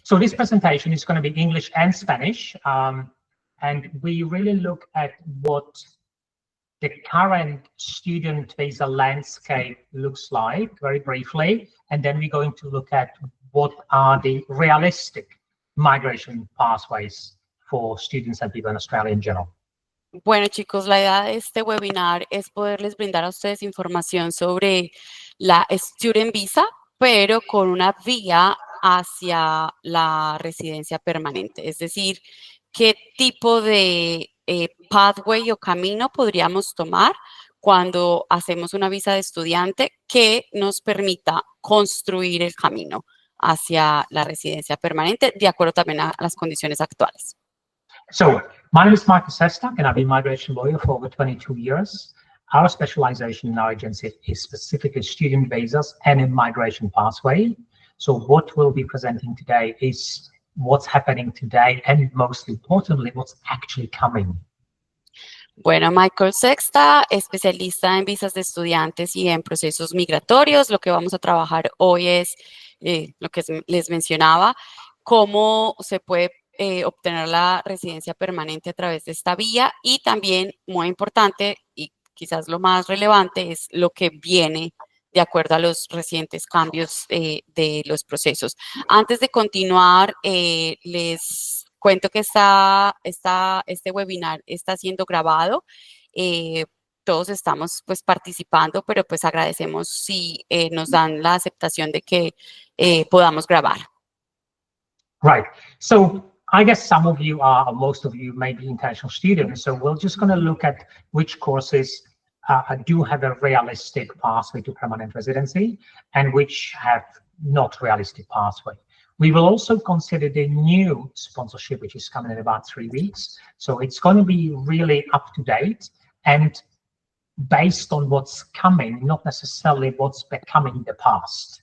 So this presentation is going to be English and Spanish, and we really look at what the current student visa landscape looks like very briefly, and then we're going to look at what are the realistic migration pathways for students that live in Australia in general. Bueno, chicos, la idea de este webinar es poderles brindar a ustedes información sobre la Student Visa, pero con una vía hacia la residencia permanente. Es decir, qué tipo de pathway o camino podríamos tomar cuando hacemos una visa de estudiante que nos permita construir el camino hacia la residencia permanente, de acuerdo también a las condiciones actuales. So, my name is Michael Sestak, and I've been a migration lawyer for over 22 years. Our specialization in our agency is specifically student visas and a migration pathway. So what we'll be presenting today is what's happening today and, most importantly, what's actually coming. Bueno, Michael Sexta, especialista en visas de estudiantes y en procesos migratorios. Lo que vamos a trabajar hoy es lo que les mencionaba, cómo se puede obtener la residencia permanente a través de esta vía, y también, muy importante y quizás lo más relevante, es lo que viene de acuerdo a los recientes cambios de los procesos. Antes de continuar, les cuento que este webinar está siendo grabado. Todos estamos pues participando, pero pues agradecemos si nos dan la aceptación de que podamos grabar. Right. So I guess some of you are, or most of you may be international students. So we're just going to look at which courses do have a realistic pathway to permanent residency and which have not realistic pathway. We will also consider the new sponsorship, which is coming in about 3 weeks. So it's going to be really up to date and based on what's coming, not necessarily what's becoming in the past.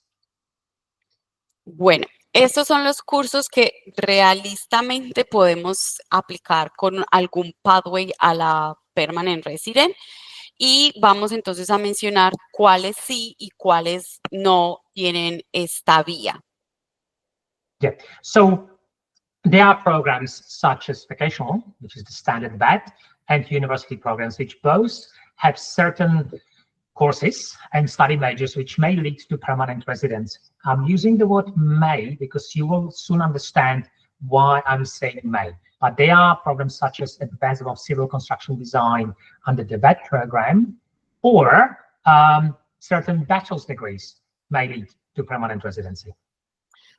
Bueno, estos son los cursos que realistamente podemos aplicar con algún pathway a la permanent resident, y vamos entonces a mencionar cuáles sí y cuáles no tienen esta vía. Yeah, so there are programs such as vocational, which is the standard VAT, and university programs, which both have certain courses and study majors which may lead to permanent residence. I'm using the word may because you will soon understand why I'm saying may. But there are programs such as Advanced of Civil Construction Design under the VAT program, or certain bachelor's degrees may lead to permanent residency.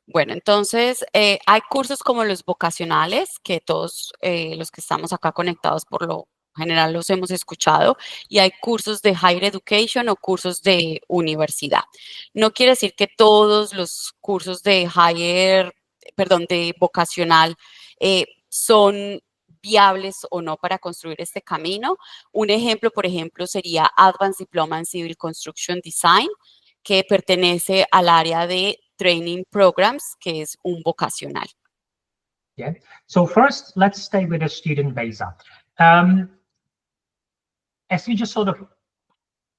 Bueno, entonces hay cursos como los vocacionales, que todos los que estamos acá conectados por lo general los hemos escuchado, y hay cursos de higher education o cursos de universidad. No quiere decir que todos los cursos de de vocacional son viables o no para construir este camino. Un ejemplo, por ejemplo, sería Advanced Diploma in Civil Construction Design, que pertenece al área de Training Programs, que es un vocacional. Yeah. So first, let's stay with a student visa. As you just sort of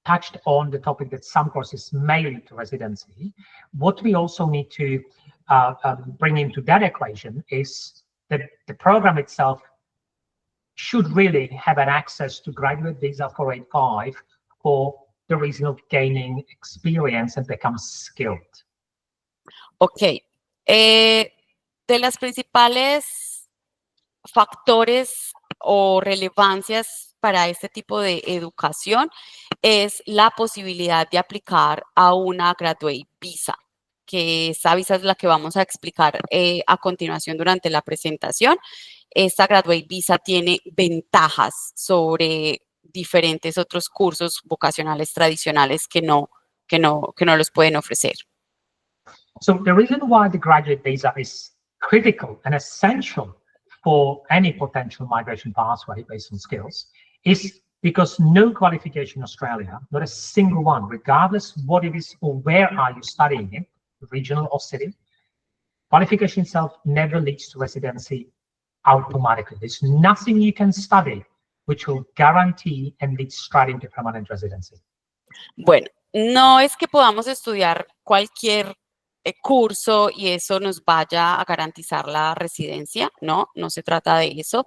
touched on the topic that some courses may lead to residency, what we also need to bring into that equation is that the program itself should really have an access to graduate visa 485 for the reason of gaining experience and become skilled. Ok. De las principales factores o relevancias para este tipo de educación es la posibilidad de aplicar a una graduate visa, que esa visa es la que vamos a explicar a continuación durante la presentación. Esta graduate visa tiene ventajas sobre diferentes otros cursos vocacionales tradicionales que no los pueden ofrecer. So the reason why the graduate visa is critical and essential for any potential migration pathway based on skills is because no qualification in Australia, not a single one, regardless what it is or where are you studying it, regional or city, qualification itself never leads to residency automatically. There's nothing you can study which will guarantee and lead straight into permanent residency. Bueno, no es que podamos estudiar cualquier curso y eso nos vaya a garantizar la residencia, no, no se trata de eso.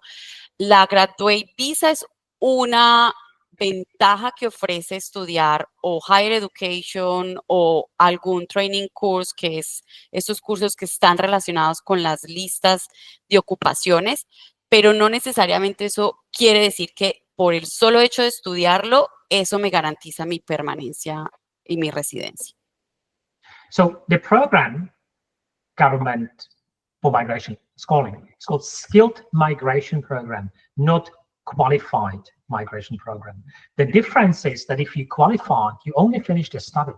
La Graduate Visa es una ventaja que ofrece estudiar o higher education o algún training course, que es esos cursos que están relacionados con las listas de ocupaciones, pero no necesariamente eso quiere decir que por el solo hecho de estudiarlo, eso me garantiza mi permanencia y mi residencia. So the program government for migration is calling, it's called Skilled Migration Program, not Qualified Migration Program. The difference is that if you qualified, you only finish the study,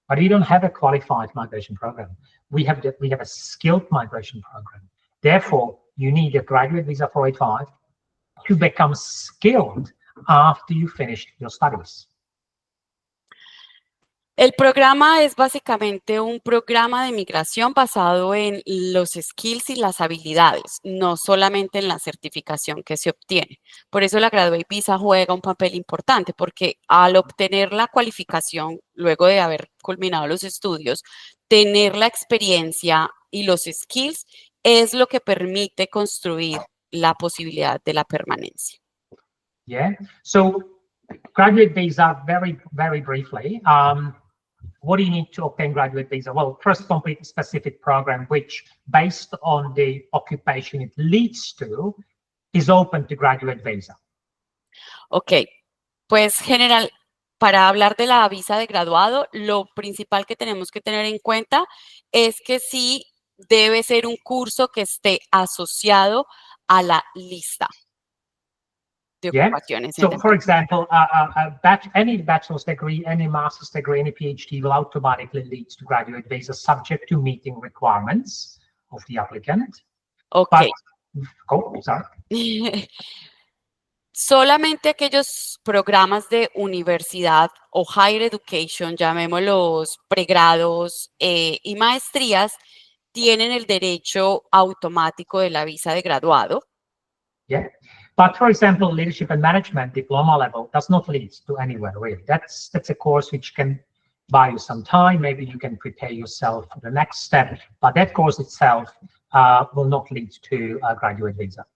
but you don't have a qualified migration program. We have a skilled migration program. Therefore, you need a graduate visa 485 to become skilled after you finish your studies. El programa es básicamente un programa de migración basado en los skills y las habilidades, no solamente en la certificación que se obtiene. Por eso la Graduate Visa juega un papel importante, porque al obtener la cualificación, luego de haber culminado los estudios, tener la experiencia y los skills es lo que permite construir la posibilidad de la permanencia. Yeah, so graduate visa, very briefly. What do you need to obtain graduate visa? Well, first, complete a specific program which, based on the occupation it leads to, is open to graduate visa. Ok, pues general, para hablar de la visa de graduado, lo principal que tenemos que tener en cuenta es que sí debe ser un curso que esté asociado a la lista de ocupaciones. So, for example, any bachelor's degree, any master's degree, any PhD will automatically lead to graduate visa, subject to meeting requirements of the applicant. Ok. Sorry. Solamente aquellos programas de universidad o higher education, llamémoslos pregrados y maestrías, tienen el derecho automático de la visa de graduado. Yeah, but for example, leadership and management diploma level does not lead to anywhere really. That's a course which can buy you some time. Maybe you can prepare yourself for the next step, but that course itself will not lead to a graduate visa.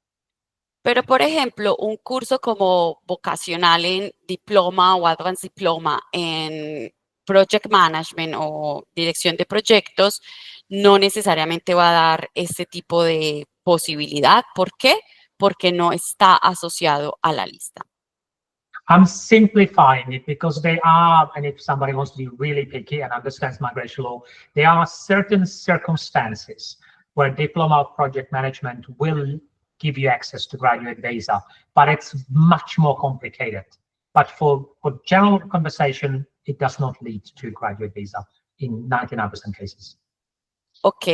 Pero, por ejemplo, un curso como vocacional en diploma o advanced diploma en project management o dirección de proyectos no necesariamente va a dar ese tipo de posibilidad. ¿Por qué? Porque no está asociado a la lista. I'm simplifying it because there are, and if somebody wants to be really picky and understands migration law, there are certain circumstances where diploma of project management will give you access to graduate visa, but it's much more complicated. But for general conversation, it does not lead to graduate visa in 99% cases. Ok,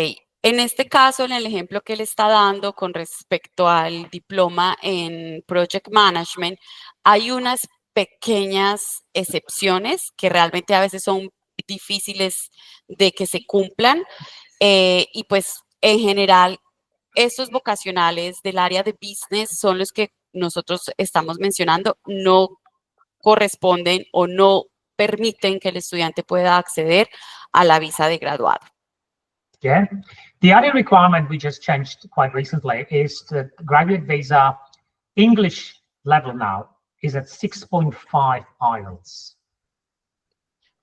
en este caso, en el ejemplo que le está dando con respecto al diploma en Project Management, hay unas pequeñas excepciones que realmente a veces son difíciles de que se cumplan y pues en general estos vocacionales del área de business son los que nosotros estamos mencionando, no corresponden o no permiten que el estudiante pueda acceder a la visa de graduado. Yeah. The other requirement we just changed quite recently is the graduate visa English level now is at 6.5 IELTS.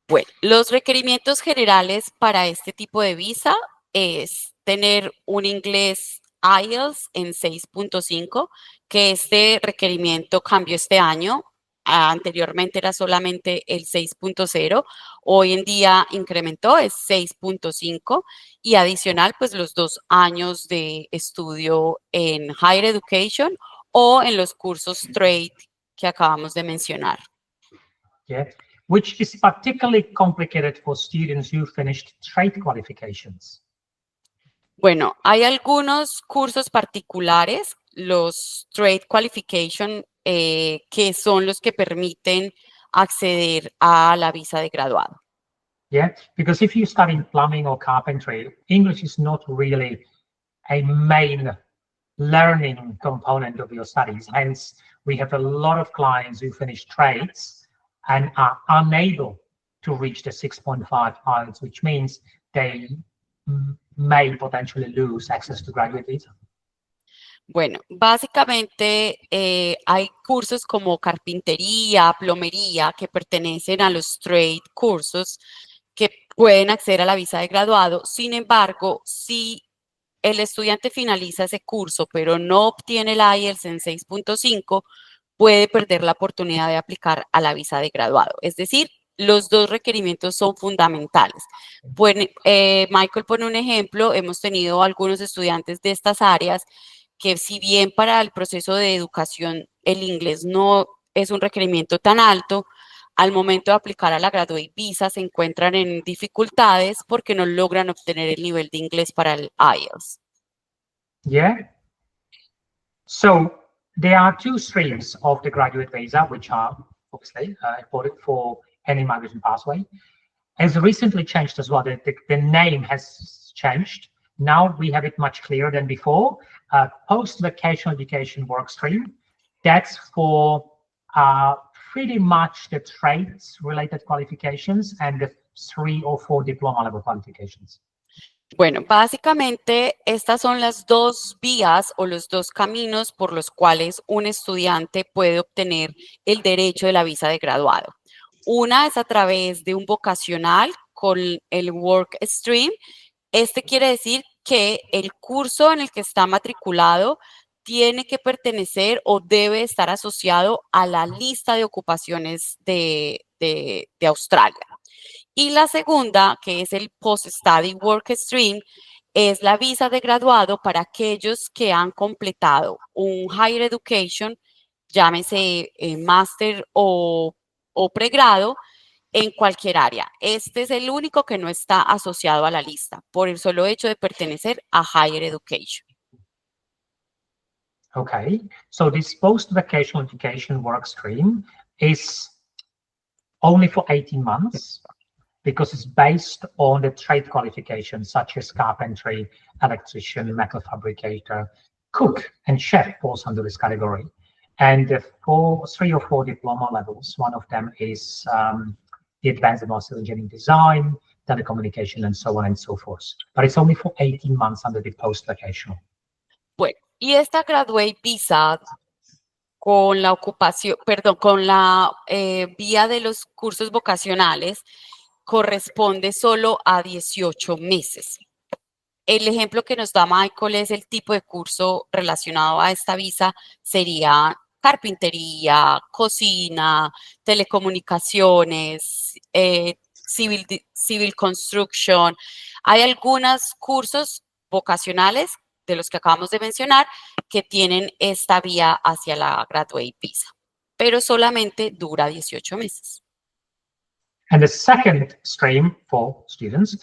Bueno, los requerimientos generales para este tipo de visa es tener un inglés IELTS en 6.5, que este requerimiento cambió este año. Anteriormente era solamente el 6.0, hoy en día incrementó, es 6.5 y adicional pues los 2 años de estudio en Higher Education o en los cursos Trade que acabamos de mencionar. Yeah, which is particularly complicated for students who finished trade qualifications. Bueno, hay algunos cursos particulares, los Trade Qualification, que son los que permiten acceder a la visa de graduado. Yeah, because if you study plumbing or carpentry, English is not really a main learning component of your studies. Hence, we have a lot of clients who finish trades and are unable to reach the 6.5 IELTS, which means they may potentially lose access to graduate visa? Bueno, básicamente hay cursos como carpintería, plomería, que pertenecen a los trade cursos que pueden acceder a la visa de graduado. Sin embargo, si el estudiante finaliza ese curso, pero no obtiene el IELTS en 6.5, puede perder la oportunidad de aplicar a la visa de graduado. Es decir, los dos requerimientos son fundamentales. Michael pone un ejemplo, hemos tenido algunos estudiantes de estas áreas que si bien para el proceso de educación el inglés no es un requerimiento tan alto, al momento de aplicar a la Graduate Visa se encuentran en dificultades porque no logran obtener el nivel de inglés para el IELTS. Yeah. So there are two streams of the graduate visa, which are obviously important for any migration pathway. Has recently changed as well. The name has changed. Now we have it much clearer than before. Post-vocational education work stream. That's for pretty much the trades-related qualifications and the 3 or 4 diploma level qualifications. Bueno, básicamente estas son las dos vías o los dos caminos por los cuales un estudiante puede obtener el derecho de la visa de graduado. Una es a través de un vocacional con el work stream. Este quiere decir que el curso en el que está matriculado tiene que pertenecer o debe estar asociado a la lista de ocupaciones de Australia. Y la segunda, que es el Post-Study Work Stream, es la visa de graduado para aquellos que han completado un Higher Education, llámese máster o pregrado, en cualquier área. Este es el único que no está asociado a la lista, por el solo hecho de pertenecer a Higher Education. Okay, so this post-vocational education work stream is only for 18 months because it's based on the trade qualifications such as carpentry, electrician, metal fabricator, cook, and chef falls under this category. And the 3 or 4 diploma levels, one of them is the advanced master engineering design, telecommunication, and so on and so forth. But it's only for 18 months under the post-vocational. Bueno, y esta Graduate Visa con la ocupación, perdón, con la vía de los cursos vocacionales corresponde solo a 18 meses. El ejemplo que nos da Michael es el tipo de curso relacionado a esta visa sería carpintería, cocina, telecomunicaciones, civil construction. Hay algunos cursos vocacionales de los que acabamos de mencionar que tienen esta vía hacia la Graduate Visa, pero solamente dura 18 meses. And the second stream for students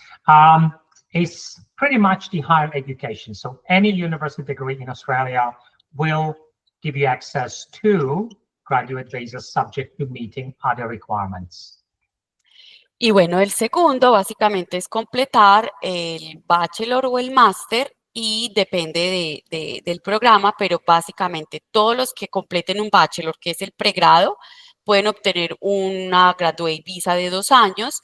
is pretty much the higher education. So any university degree in Australia will give you access to graduate visas subject to meeting other requirements. Y bueno, el segundo básicamente es completar el bachelor o el máster y depende del programa, pero básicamente todos los que completen un bachelor, que es el pregrado, pueden obtener una graduate visa de 2 años,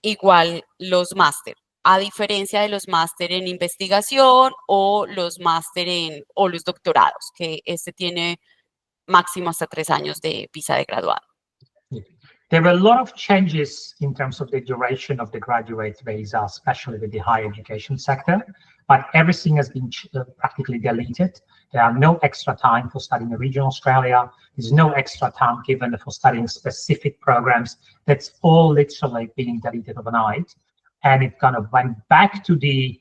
igual los máster, a diferencia de los máster en investigación o los máster o los doctorados, que este tiene máximo hasta 3 años de visa de graduado. There were a lot of changes in terms of the duration of the graduate visa, especially with the higher education sector, but everything has been practically deleted. There are no extra time for studying in regional Australia. There's no extra time given for studying specific programs. That's all literally being deleted overnight. And it kind of went back to the,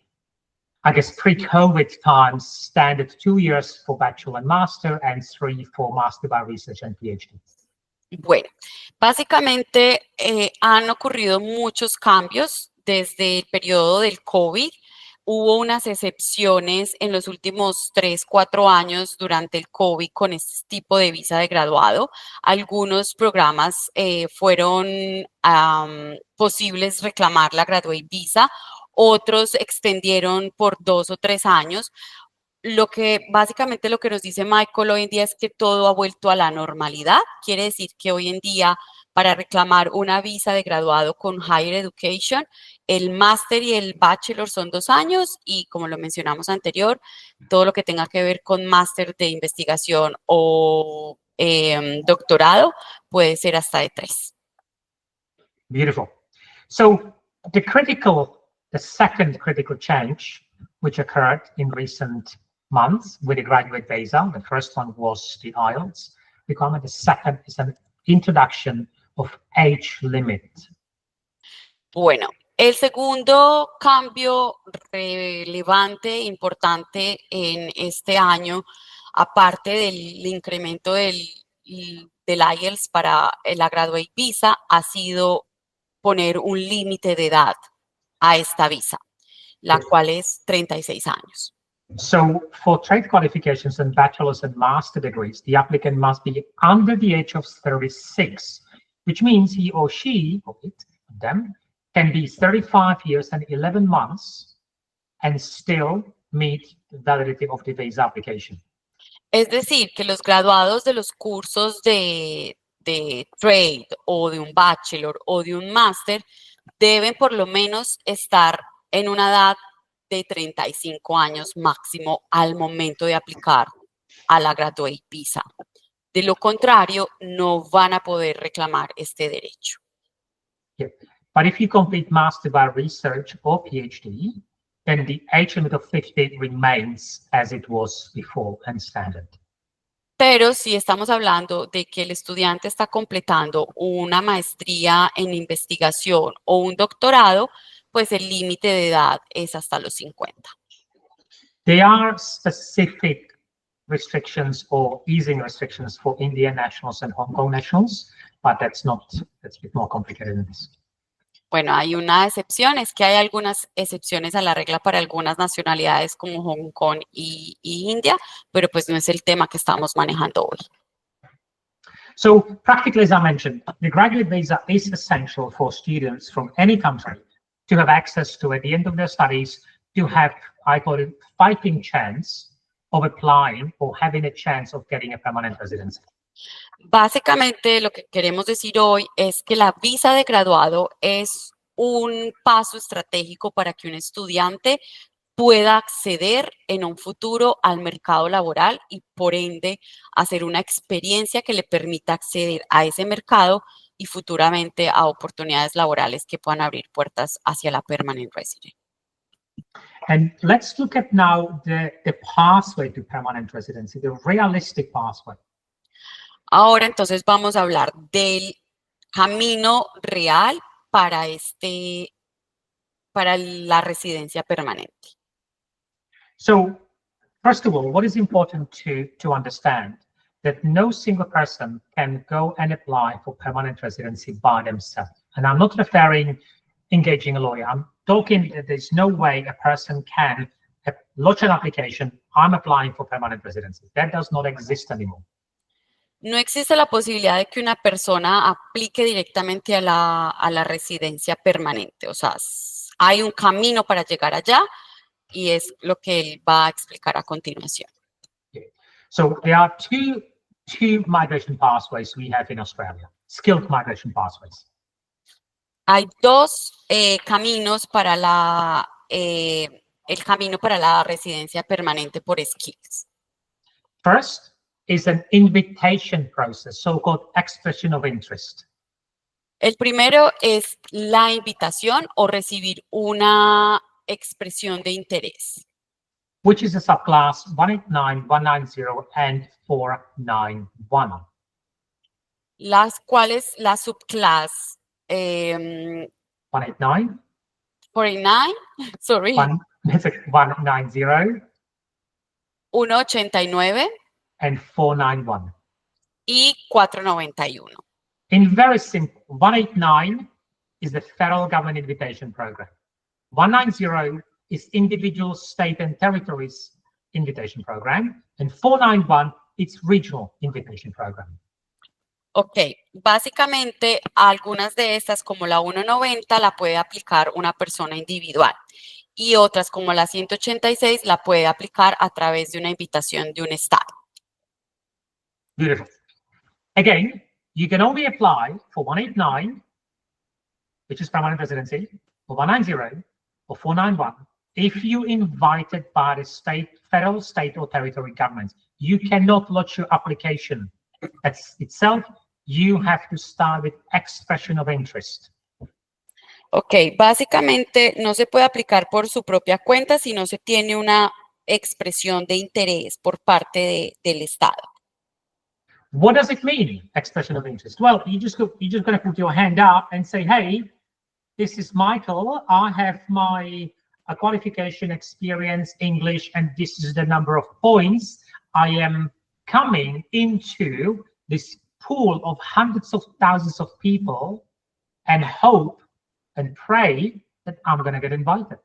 I guess, pre-COVID times, standard 2 years for bachelor and master and 3 for master by research and PhD. Bueno, básicamente han ocurrido muchos cambios desde el periodo del COVID. Hubo unas excepciones en los últimos 3, 4 años durante el COVID con este tipo de visa de graduado. Algunos programas fueron posibles reclamar la Graduate Visa, otros extendieron por 2 o 3 años. Básicamente lo que nos dice Michael hoy en día es que todo ha vuelto a la normalidad. Quiere decir que hoy en día para reclamar una visa de graduado con Higher Education. El máster y el bachelor son 2 años y, como lo mencionamos anterior, todo lo que tenga que ver con máster de investigación o doctorado puede ser hasta de 3. Beautiful. So the second critical change which occurred in recent months with the graduate visa, the first one was the IELTS requirement, the second is an introduction of age limit. Bueno, el segundo cambio relevante, importante en este año, aparte del incremento del IELTS para la Graduate Visa, ha sido poner un límite de edad a esta visa, la cual es 36 años. So for trade qualifications and bachelor's and master degrees, the applicant must be under the age of 36, which means he or she, or it, them, can be 35 years and 11 months and still meet the validity of the visa application. Es decir, que los graduados de los cursos de trade o de un bachelor o de un máster deben por lo menos estar en una edad de 35 años máximo al momento de aplicar a la Graduate Visa. De lo contrario, no van a poder reclamar este derecho. Yeah. But if you complete master by research or PhD, then the age limit of 50 remains as it was before and standard. Pero si estamos hablando de que el estudiante está completando una maestría en investigación o un doctorado, pues el límite de edad es hasta los 50. There are specific restrictions or easing restrictions for Indian nationals and Hong Kong nationals, but that's a bit more complicated than this. Bueno, hay una excepción, es que hay algunas excepciones a la regla para algunas nacionalidades como Hong Kong y India, pero pues no es el tema que estamos manejando hoy. So practically, as I mentioned, the graduate visa is essential for students from any country to have access to, at the end of their studies, to have, I call it, fighting chance of applying or having a chance of getting a permanent residency. Básicamente lo que queremos decir hoy es que la visa de graduado es un paso estratégico para que un estudiante pueda acceder en un futuro al mercado laboral y por ende hacer una experiencia que le permita acceder a ese mercado y futuramente a oportunidades laborales que puedan abrir puertas hacia la permanent residence. And let's look at now the pathway to permanent residency, the realistic pathway. Ahora entonces vamos a hablar del camino real para la residencia permanente. So, first of all, what is important to understand that no single person can go and apply for permanent residency by themselves. And I'm not referring engaging a lawyer. I'm talking that there's no way a person can lodge an application, I'm applying for permanent residency. That does not exist anymore. No existe la posibilidad de que una persona aplique directamente a la residencia permanente. O sea, hay un camino para llegar allá y es lo que él va a explicar a continuación. Okay. So there are two migration pathways we have in Australia, skilled migration pathways. Hay 2 caminos para el camino para la residencia permanente por skills. First is an invitation process, so-called expression of interest. El primero es la invitación o recibir una expresión de interés. Which is a subclass 189, 190, and 491. Las cuales la subclass 189, 49, sorry, 190, 189 and 491. y 491. In very simple, 189 is the federal government invitation program. 190 is individual state and territories invitation program. And 491, it's regional invitation program. Ok, básicamente algunas de estas, como la 190, la puede aplicar una persona individual y otras como la 186 la puede aplicar a través de una invitación de un estado. Beautiful. Again, you can only apply for 189, which is permanent residency, or 190, or 491, if you invited by the state, federal, state, or territory governments. You cannot lodge your application itself. You have to start with expression of interest. Ok, básicamente no se puede aplicar por su propia cuenta si no se tiene una expresión de interés por parte del Estado. What does it mean, expression of interest? Well, you're just going to put your hand up and say, hey, this is Michael. I have my qualification, experience, English, and this is the number of points. I am coming into this pool of hundreds of thousands of people and hope and pray that I'm going to get invited.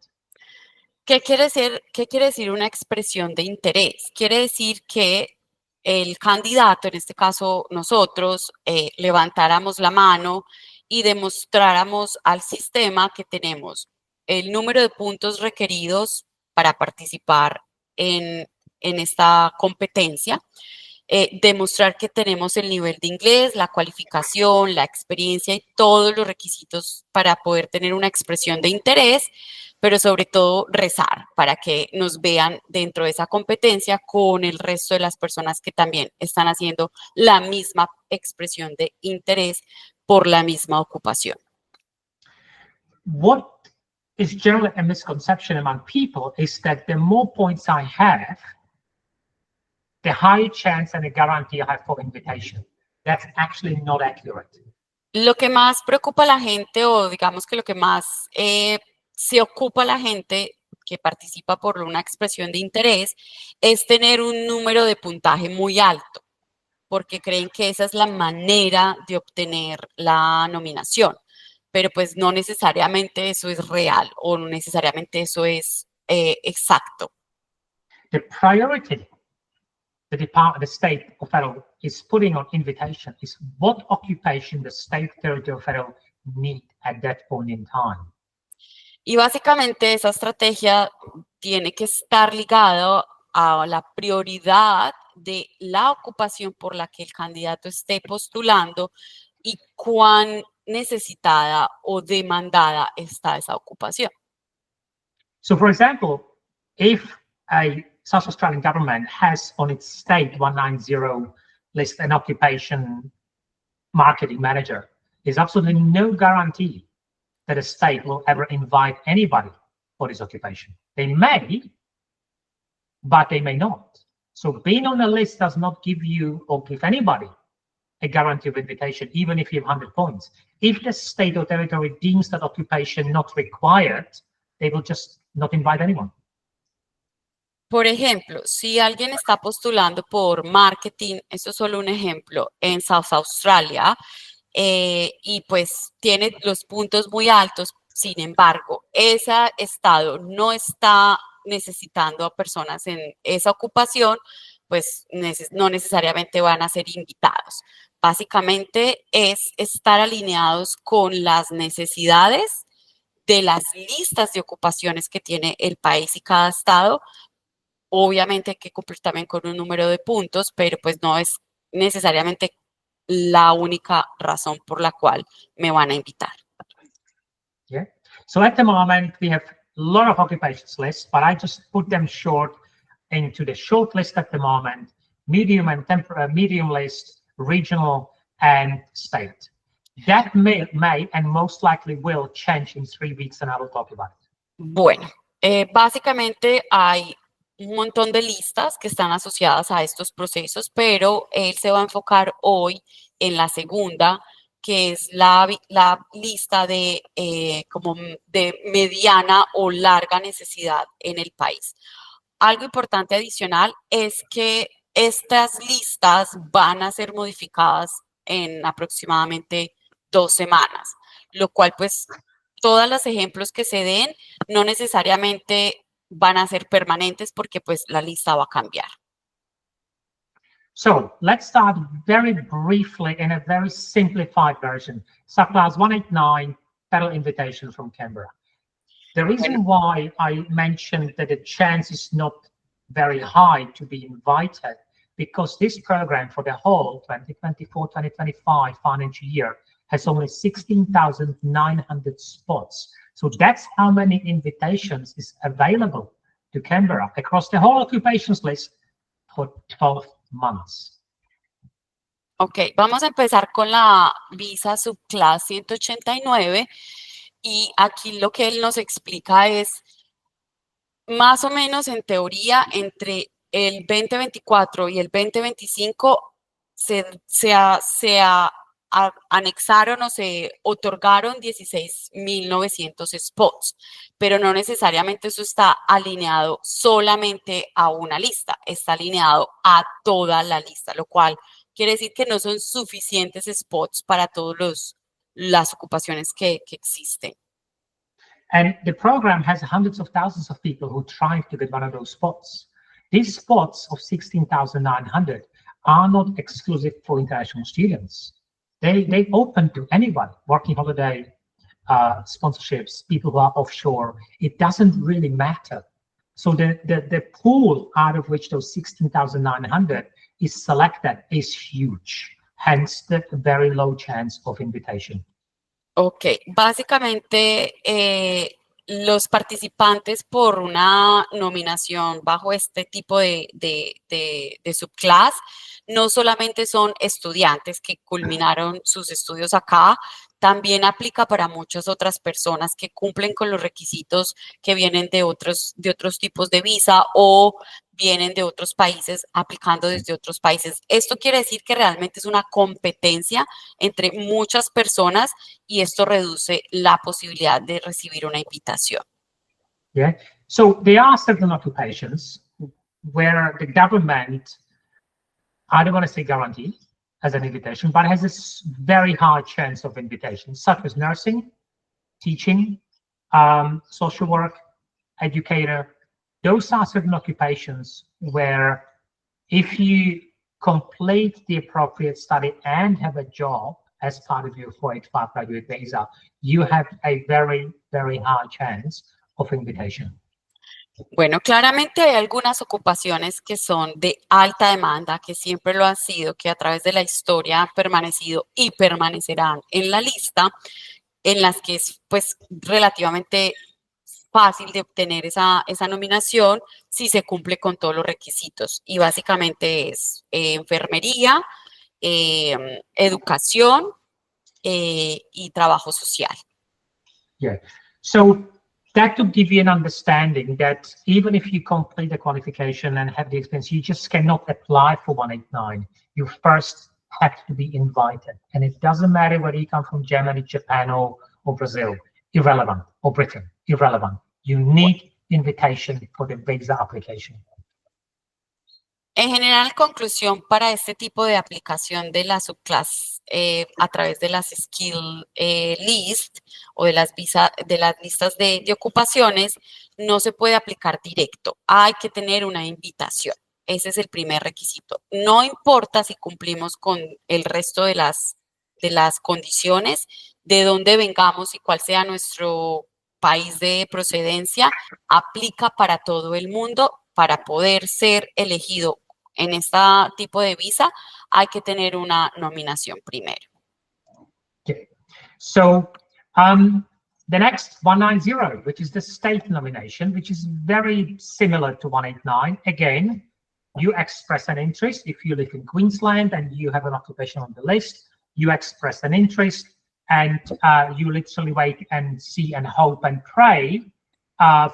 ¿Qué quiere decir una expresión de interés? Quiere decir que el candidato, en este caso nosotros, levantáramos la mano y demostráramos al sistema que tenemos el número de puntos requeridos para participar en esta competencia, demostrar que tenemos el nivel de inglés, la cualificación, la experiencia y todos los requisitos para poder tener una expresión de interés, pero sobre todo rezar para que nos vean dentro de esa competencia con el resto de las personas que también están haciendo la misma expresión de interés por la misma ocupación. What is generally a misconception among people is that the more points I have, the higher chance and the guarantee I have for invitation. That's actually not accurate. Lo que más preocupa a la gente, o digamos que lo que más se ocupa a la gente que participa por una expresión de interés, es tener un número de puntaje muy alto, porque creen que esa es la manera de obtener la nominación. Pero pues no necesariamente eso es real o no necesariamente eso es exacto. The priority the state or federal is putting on invitation is what occupation the state, territory, or federal need at that point in time. Y básicamente esa estrategia tiene que estar ligada a la prioridad de la ocupación por la que el candidato esté postulando y cuán necesitada o demandada está esa ocupación. So, for example, if a South Australian government has on its state 190 list an occupation marketing manager, there's absolutely no guarantee that a state will ever invite anybody for this occupation. They may, but they may not. So being on the list does not give you or give anybody a guarantee of invitation, even if you have 100 points. If the state or territory deems that occupation not required, they will just not invite anyone. Por ejemplo, si alguien está postulando por marketing, eso es solo un ejemplo, en South Australia, y pues tiene los puntos muy altos, sin embargo, ese estado no está necesitando a personas en esa ocupación, pues no necesariamente van a ser invitados. Básicamente es estar alineados con las necesidades de las listas de ocupaciones que tiene el país y cada estado. Obviamente hay que cumplir también con un número de puntos, pero pues no es necesariamente la única razón por la cual me van a invitar. Yeah. So at the moment, we have a lot of occupations lists, but I just put them short into the short list at the moment, medium and medium list, regional and state. That may and most likely will change in 3 weeks, and I will talk about it. Bueno, básicamente hay un montón de listas que están asociadas a estos procesos, pero él se va a enfocar hoy en la segunda, que es la lista de como de mediana o larga necesidad en el país. Algo importante adicional es que estas listas van a ser modificadas en aproximadamente 2 semanas, lo cual pues todos los ejemplos que se den no necesariamente van a ser permanentes porque pues la lista va a cambiar. So let's start very briefly in a very simplified version. Subclass 189, federal invitation from Canberra. The reason why I mentioned that the chance is not very high to be invited because this program for the whole 2024-2025 financial year has only 16,900 spots. So that's how many invitations is available to Canberra across the whole occupations list for 12 months. Ok, vamos a empezar con la visa subclass 189 y aquí lo que él nos explica es más o menos en teoría entre el 2024 y el 2025 anexaron o se otorgaron 16.900 spots, pero no necesariamente eso está alineado solamente a una lista, está alineado a toda la lista, lo cual quiere decir que no son suficientes spots para todas las ocupaciones que existen. And the program has hundreds of thousands of people who try to get one of those spots. These spots of 16,900 are not exclusive for international students. They open to anyone, working holiday, sponsorships, people who are offshore. It doesn't really matter. So the pool out of which those 16,900 is selected is huge, hence the very low chance of invitation. Ok, básicamente los participantes por una nominación bajo este tipo de subclass no solamente son estudiantes que culminaron sus estudios acá, también aplica para muchas otras personas que cumplen con los requisitos que vienen de otros tipos de visa o vienen de otros países aplicando desde otros países. Esto quiere decir que realmente es una competencia entre muchas personas y esto reduce la posibilidad de recibir una invitación. Yeah, so there are certain occupations where the government, I don't want to say guarantee as an invitation, but has a very high chance of invitation, such as nursing, teaching, social work, educator. Those are certain occupations where if you complete the appropriate study and have a job as part of your 485 graduate visa, you have a very, very high chance of invitation. Bueno, claramente hay algunas ocupaciones que son de alta demanda, que siempre lo han sido, que a través de la historia han permanecido y permanecerán en la lista, en las que es pues relativamente fácil de obtener esa nominación si se cumple con todos los requisitos. Y básicamente es enfermería, educación y trabajo social. Yeah. So that to give you an understanding that even if you complete the qualification and have the experience, you just cannot apply for 189. You first have to be invited. And it doesn't matter whether you come from Germany, Japan, or Brazil, irrelevant, or Britain, irrelevant. You need invitation for the visa application. En general, conclusión para este tipo de aplicación de la subclass a través de las skill list o de las listas de ocupaciones, no se puede aplicar directo. Hay que tener una invitación. Ese es el primer requisito. No importa si cumplimos con el resto de las condiciones, de dónde vengamos y cuál sea nuestro país de procedencia, aplica para todo el mundo. Para poder ser elegido en este tipo de visa, hay que tener una nominación primero. Okay. So the next 190, which is the state nomination, which is very similar to 189. Again, you express an interest. If you live in Queensland and you have an occupation on the list, you express an interest and you literally wait and see and hope and pray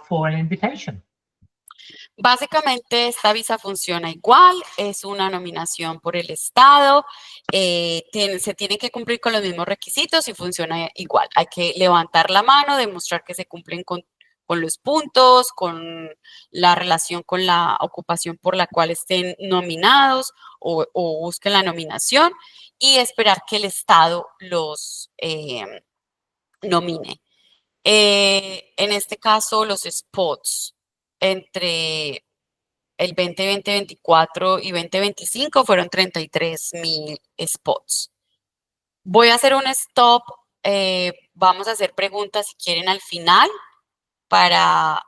for an invitation. Básicamente, esta visa funciona igual, es una nominación por el Estado, se tiene que cumplir con los mismos requisitos y funciona igual. Hay que levantar la mano, demostrar que se cumplen con los puntos, con la relación con la ocupación por la cual estén nominados o busquen la nominación y esperar que el Estado los nomine. En este caso, los spots entre el 2024 y 2025 fueron 33,000 spots. Voy a hacer un stop. Vamos a hacer preguntas si quieren al final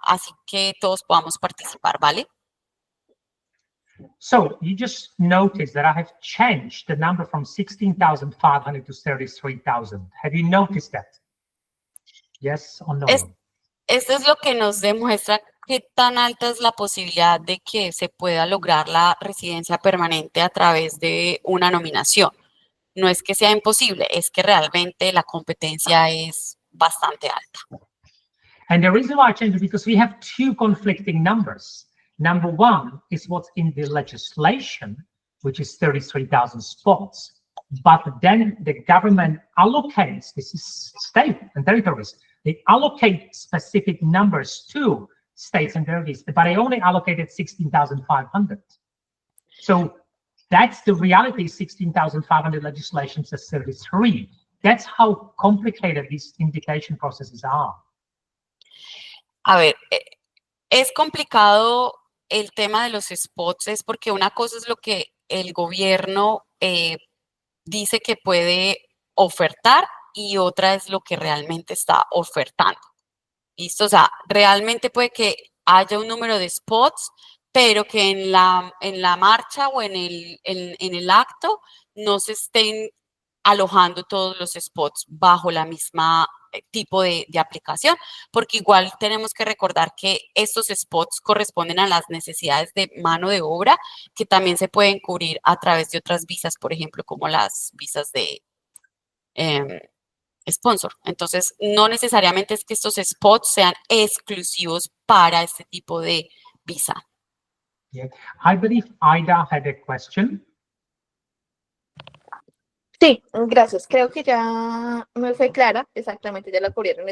así que todos podamos participar, ¿vale? So you just noticed that I have changed the number from 16,500 to 33,000. Have you noticed that? Yes or no? Esto es lo que nos demuestra qué tan alta es la posibilidad de que se pueda lograr la residencia permanente a través de una nominación. No es que sea imposible, es que realmente la competencia es bastante alta. And the reason why I changed it is because we have two conflicting numbers. Number one is what's in the legislation, which is 33,000 spots. But then the government allocates, this is state and territories, they allocate specific numbers to states and territories, but they only allocated 16,500. So that's the reality, 16,500 legislation says 33. That's how complicated these indication processes are. A ver, es complicado el tema de los spots, es porque una cosa es lo que el gobierno dice que puede ofertar y otra es lo que realmente está ofertando. ¿Listo? O sea, realmente puede que haya un número de spots, pero que en la marcha o en el acto no se estén alojando todos los spots bajo la misma tipo de aplicación, porque igual tenemos que recordar que estos spots corresponden a las necesidades de mano de obra que también se pueden cubrir a través de otras visas, por ejemplo, como las visas de sponsor. Entonces, no necesariamente es que estos spots sean exclusivos para este tipo de visa. Yeah. I believe Aida had a question. Sí, gracias. Creo que ya me fue clara, exactamente, ya la cubrieron.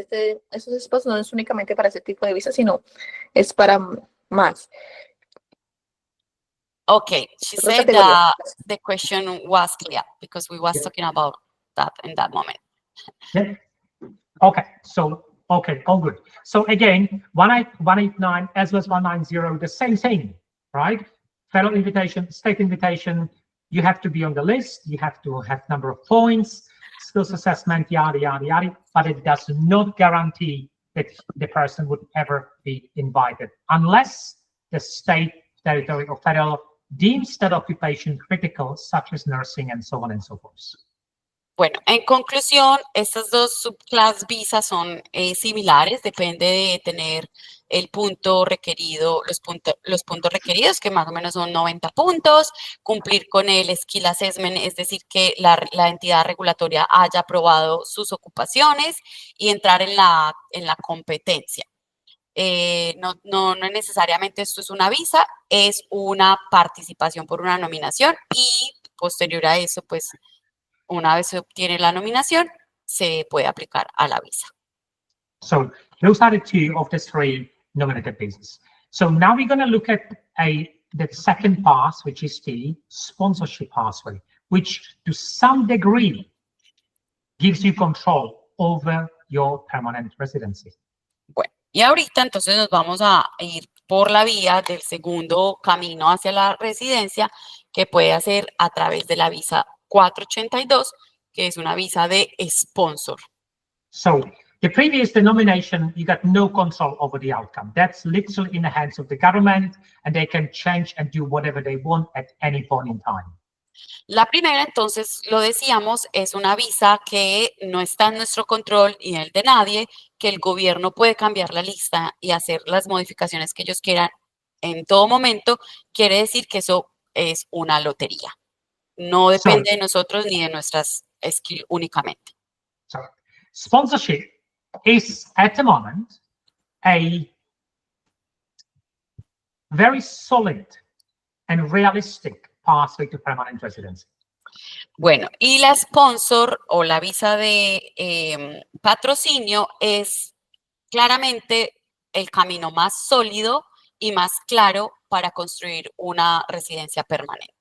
Esos espacios no es únicamente para ese tipo de visa, sino es para más. Okay, she said that the question was clear because we was talking about that in that moment. Yeah. Okay, so, okay, all good. So again, 189 as well as 190, the same thing, right? Federal invitation, state invitation, you have to be on the list, you have to have number of points, skills assessment, yada, yada, yada, but it does not guarantee that the person would ever be invited unless the state, territory, or federal deems that occupation critical, such as nursing and so on and so forth. Bueno, en conclusión, estas dos subclass visas son similares, depende de tener el punto requerido, los puntos requeridos, que más o menos son 90 puntos, cumplir con el skill assessment, es decir, que la entidad regulatoria haya aprobado sus ocupaciones y entrar en la competencia. No necesariamente esto es una visa, es una participación por una nominación y posterior a eso, pues, una vez se obtiene la nominación, se puede aplicar a la visa. So those are the two of the three nominated visas. So now we're going to look at the second path, which is the sponsorship pathway, which to some degree gives you control over your permanent residency. Bueno, y ahorita entonces nos vamos a ir por la vía del segundo camino hacia la residencia, que puede hacer a través de la visa 482, que es una visa de sponsor. So the previous denomination, you got no control over the outcome. That's literally in the hands of the government, and they can change and do whatever they want at any point in time. La primera, entonces, lo decíamos, es una visa que no está en nuestro control y en el de nadie, que el gobierno puede cambiar la lista y hacer las modificaciones que ellos quieran en todo momento. Quiere decir que eso es una lotería. No depende de nosotros ni de nuestras skills únicamente. So, sponsorship is, at the moment, a very solid and realistic pathway to permanent residency. Bueno, y la sponsor o la visa de patrocinio es claramente el camino más sólido y más claro para construir una residencia permanente.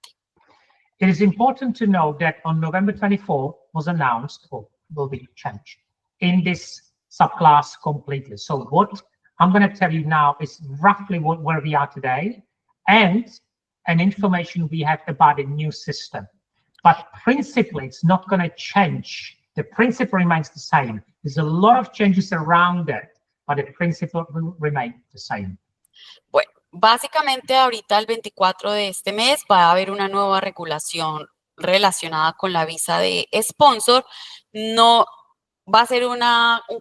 It is important to know that on November 24 was announced, or will be changed, in this subclass completely. So what I'm going to tell you now is roughly where we are today and an information we have about a new system. But principally, it's not going to change. The principle remains the same. There's a lot of changes around it, but the principle will remain the same. Bueno, Básicamente, ahorita el 24 de este mes va a haber una nueva regulación relacionada con la visa de sponsor. No va a ser un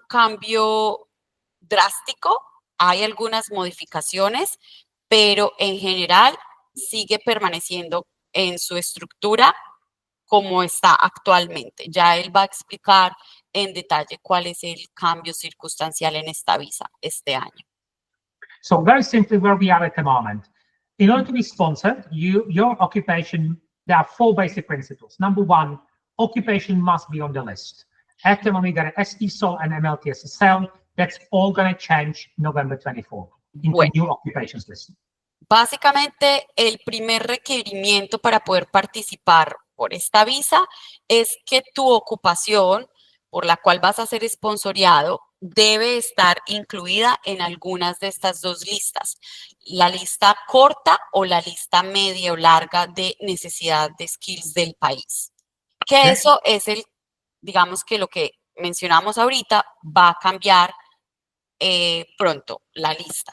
cambio drástico. Hay algunas modificaciones, pero en general sigue permaneciendo en su estructura como está actualmente. Ya él va a explicar en detalle cuál es el cambio circunstancial en esta visa este año. So very simply, where we are at the moment. In order to be sponsored, your occupation, there are 4 basic principles. Number 1, occupation must be on the list. At the moment, we got an STSOL and MLTSSL. That's all going to change November 24 into Bueno. new occupations list. Básicamente, el primer requerimiento para poder participar por esta visa es que tu ocupación por la cual vas a ser esponsoreado debe estar incluida en algunas de estas 2 listas. La lista corta o la lista media o larga de necesidad de skills del país. Que eso es digamos que lo que mencionamos ahorita va a cambiar pronto, la lista.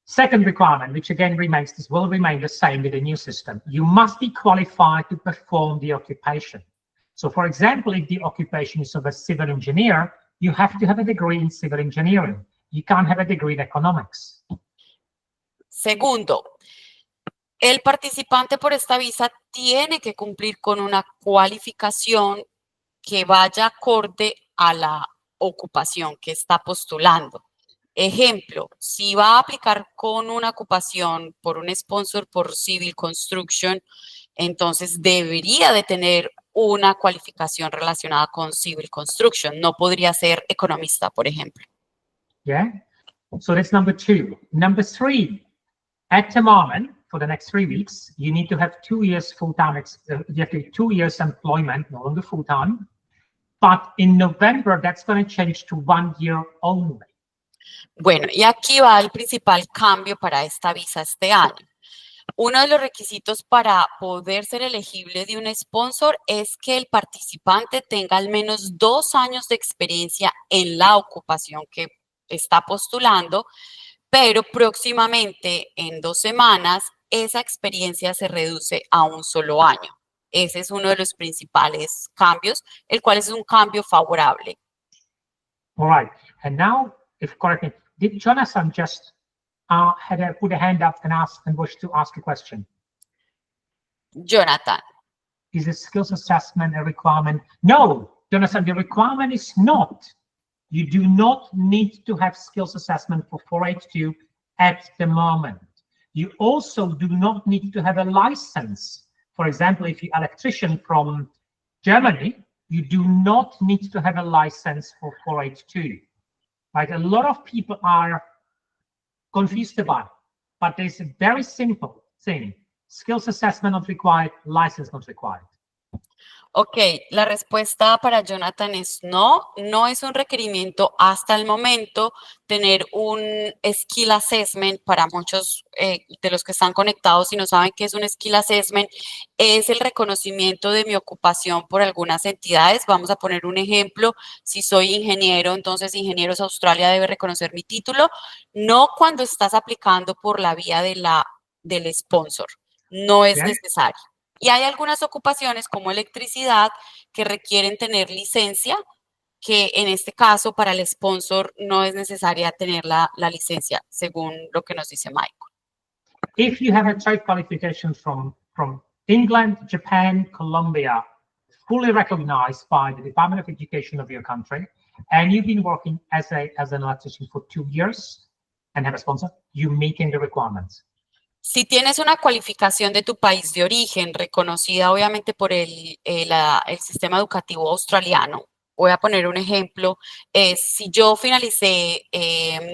Second requirement, which again will remain the same with the new system. You must be qualified to perform the occupation. So, for example, if the occupation is of a civil engineer, you have to have a degree in civil engineering. You can't have a degree in economics. Segundo, el participante por esta visa tiene que cumplir con una cualificación que vaya acorde a la ocupación que está postulando. Ejemplo, si va a aplicar con una ocupación por un sponsor por civil construction, entonces debería de tener una cualificación relacionada con civil construction. No podría ser economista, por ejemplo. Yeah. So that's number 2. Number 3, at the moment, for the next 3 weeks, you need to have 2 years full-time, you have to have 2 years employment, no longer full-time. But in November, that's going to change to 1 year only. Bueno, y aquí va el principal cambio para esta visa este año. Uno de los requisitos para poder ser elegible de un sponsor es que el participante tenga al menos 2 años de experiencia en la ocupación que está postulando, pero próximamente, en 2 semanas, esa experiencia se reduce a 1 solo año. Ese es uno de los principales cambios, el cual es un cambio favorable. All right. And now, if correct me, did Jonathan just put a hand up and wish to ask a question? Jonathan. Is the skills assessment a requirement? No, Jonathan, the requirement is not. You do not need to have skills assessment for 482 at the moment. You also do not need to have a license. For example, if you're an electrician from Germany, you do not need to have a license for 482. Right? A lot of people are confused about it, but there's a very simple thing. Skills assessment not required, license not required. Ok, la respuesta para Jonathan es no, no es un requerimiento hasta el momento tener un skill assessment. Para muchos de los que están conectados y no saben qué es un skill assessment, es el reconocimiento de mi ocupación por algunas entidades. Vamos a poner un ejemplo. Si soy ingeniero, entonces Ingenieros Australia debe reconocer mi título, no cuando estás aplicando por la vía del sponsor. No es necesario. Y hay algunas ocupaciones como electricidad que requieren tener licencia, que en este caso para el sponsor no es necesaria tener la licencia, según lo que nos dice Michael. If you have a trade qualification from England, Japan, Colombia, fully recognized by the Department of Education of your country, and you've been working as an electrician for 2 years and have a sponsor, you meeting the requirements. Si tienes una cualificación de tu país de origen, reconocida obviamente por el sistema educativo australiano, voy a poner un ejemplo, si yo finalicé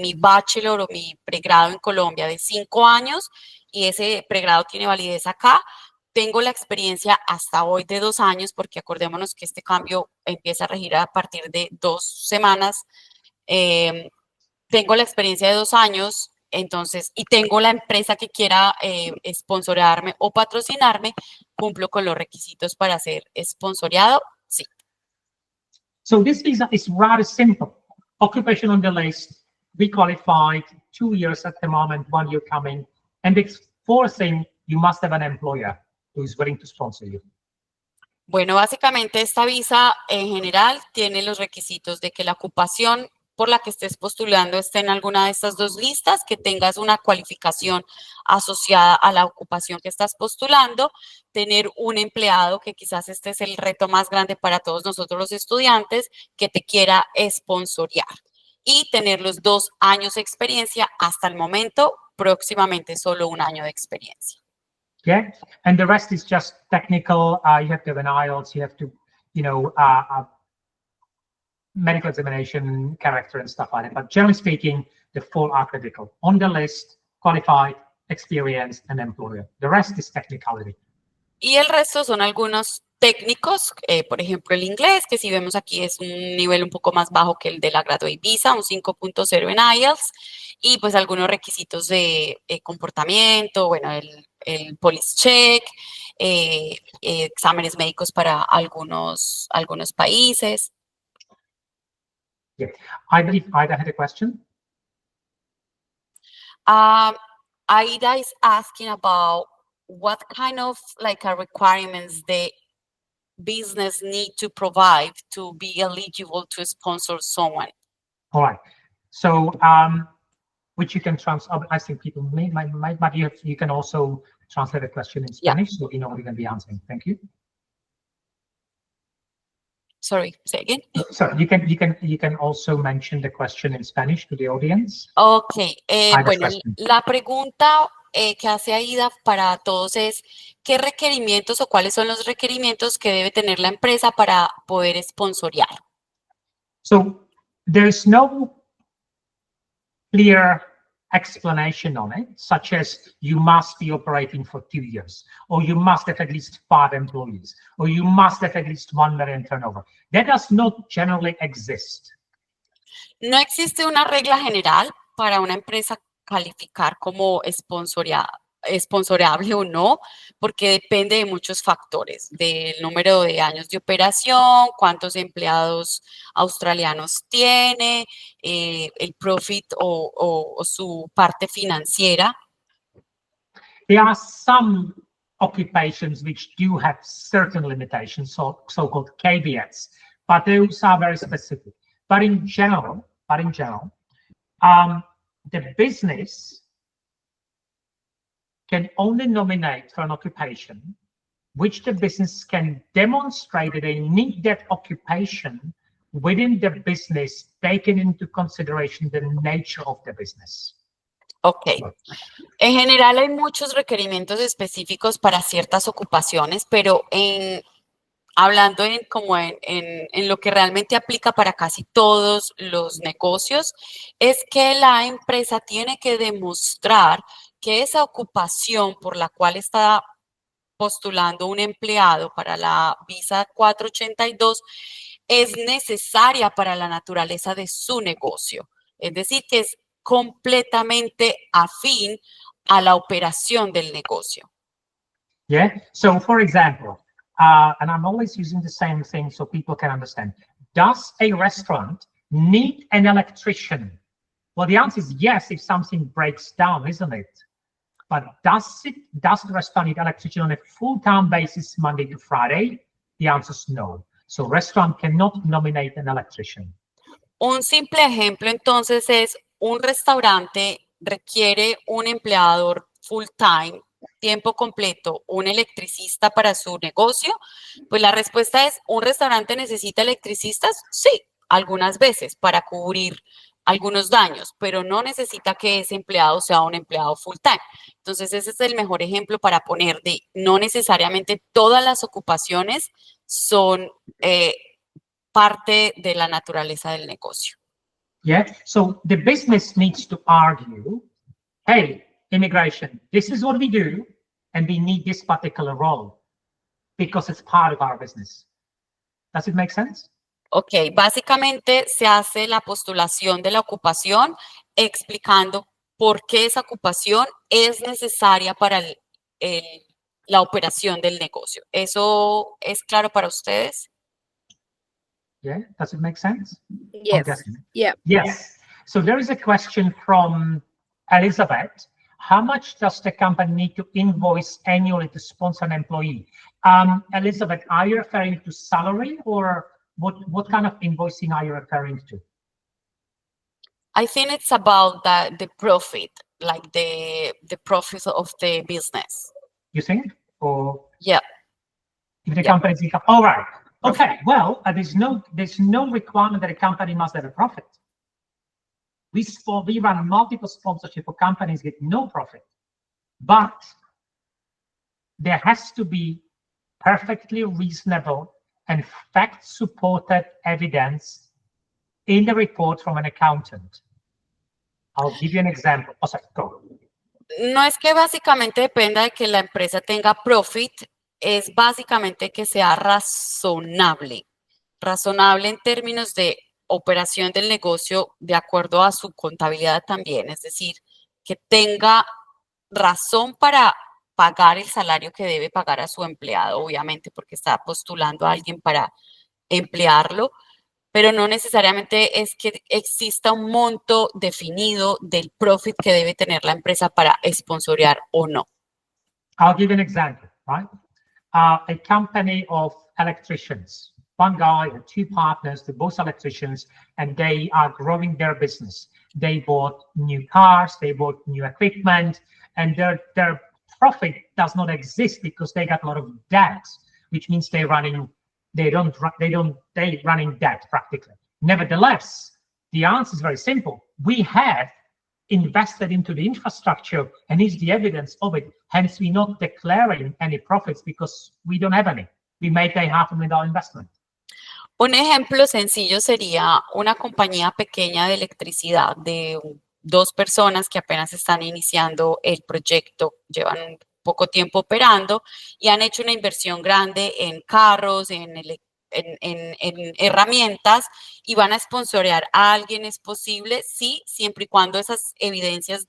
mi bachelor o mi pregrado en Colombia de 5 años y ese pregrado tiene validez acá, tengo la experiencia hasta hoy de 2 años, porque acordémonos que este cambio empieza a regir a partir de 2 semanas, tengo la experiencia de 2 años. Entonces, y tengo la empresa que quiera sponsorearme o patrocinarme, cumplo con los requisitos para ser sponsoreado, sí. So this visa is rather simple. Occupation on the list, be qualified, 2 years at the moment, 1 year coming, and it's forcing you must have an employer who is willing to sponsor you. Bueno, básicamente esta visa en general tiene los requisitos de que la ocupación por la que estés postulando esté en alguna de estas dos listas, que tengas una cualificación asociada a la ocupación que estás postulando, tener un empleado, que quizás este es el reto más grande para todos nosotros los estudiantes, que te quiera sponsorear, y tener los 2 años de experiencia hasta el momento, próximamente solo 1 año de experiencia. Yeah, and the rest is just technical. You have to have an IELTS, you have to, medical examination, character and stuff like that. But generally speaking, the 4 are critical. On the list, qualified, experienced, and employer. The rest is technicality. Y el resto son algunos técnicos, por ejemplo, el inglés, que si vemos aquí es un nivel un poco más bajo que el de la Graduate Visa, un 5.0 en IELTS, y pues algunos requisitos de comportamiento, bueno, el police check, exámenes médicos para algunos países. Yeah, I believe Ida had a question. Ida is asking about what kind of requirements the business need to provide to be eligible to sponsor someone. All right. So, which you can translate. I think people but you can also translate the question in Spanish, so you know what you're going to be answering. Thank you. Sorry, say again. So you can also mention the question in Spanish to the audience. Okay. Bueno, la pregunta que hace Aida para todos es ¿qué requerimientos o cuáles son los requerimientos que debe tener la empresa para poder sponsorear? So there's no clear explanation on it, such as you must be operating for 2 years, or you must have at least 5 employees, or you must have at least 1 million turnover. That does not generally exist. No existe una regla general para una empresa calificar como sponsoreable o no, porque depende de muchos factores, del número de años de operación, cuántos empleados australianos tiene, el profit o su parte financiera. There are some occupations which do have certain limitations, so-called caveats, but those are very specific. But in general, the business can only nominate for an occupation which the business can demonstrate that they need that occupation within the business, taking into consideration the nature of the business. Ok. En general hay muchos requerimientos específicos para ciertas ocupaciones, pero hablando en lo que realmente aplica para casi todos los negocios, es que la empresa tiene que demostrar que esa ocupación por la cual está postulando un empleado para la visa 482 es necesaria para la naturaleza de su negocio. Es decir, que es completamente afín a la operación del negocio. Yeah, so for example, and I'm always using the same thing so people can understand. Does a restaurant need an electrician? Well, the answer is yes if something breaks down, isn't it? But does the restaurant need an electrician on a full-time basis Monday to Friday? The answer is no. So restaurant cannot nominate an electrician. Un simple ejemplo entonces es un restaurante requiere un empleador full-time, tiempo completo, un electricista para su negocio. Pues la respuesta es, ¿un restaurante necesita electricistas? Sí, algunas veces para cubrir algunos daños, pero no necesita que ese empleado sea un empleado full-time. Entonces, ese es el mejor ejemplo para poner de no necesariamente todas las ocupaciones son parte de la naturaleza del negocio. Yeah, so the business needs to argue, hey, immigration, this is what we do, and we need this particular role because it's part of our business. Does it make sense? Ok, básicamente se hace la postulación de la ocupación explicando por qué esa ocupación es necesaria para la operación del negocio. ¿Eso es claro para ustedes? Yeah, does it make sense? Yes. Yeah. Yes. So there is a question from Elizabeth, how much does the company need to invoice annually to sponsor an employee? Elizabeth, are you referring to salary, or what kind of invoicing are you referring to? I think it's about the profit, like the profit of the business. You think? Or Yeah. if the company is income? All right. Okay. Well, there's no requirement that a company must have a profit. We run multiple sponsorship for companies with no profit, but there has to be perfectly reasonable and fact-supported evidence in the report from an accountant. I'll give you an example. Oh, sorry, go. No es que básicamente dependa de que la empresa tenga profit, es básicamente que sea razonable. Razonable en términos de operación del negocio de acuerdo a su contabilidad también, es decir, que tenga razón para pagar el salario que debe pagar a su empleado, obviamente porque está postulando a alguien para emplearlo, pero no necesariamente es que exista un monto definido del profit que debe tener la empresa para sponsorear o no. I'll give you an example, right? A company of electricians, one guy or two partners, they're both electricians, and they are growing their business. They bought new cars, they bought new equipment, and their profit does not exist because they got a lot of debt, which means they're running debt practically. Nevertheless, the answer is very simple. We have invested into the infrastructure, and is the evidence of it. Hence, we're not declaring any profits because we don't have any. We made a $500,000 investment. Un ejemplo sencillo sería una compañía pequeña de electricidad de 2 personas que apenas están iniciando el proyecto, llevan un poco tiempo operando y han hecho una inversión grande en carros, en herramientas y van a sponsorear a alguien. ¿Es posible? Sí, siempre y cuando esas evidencias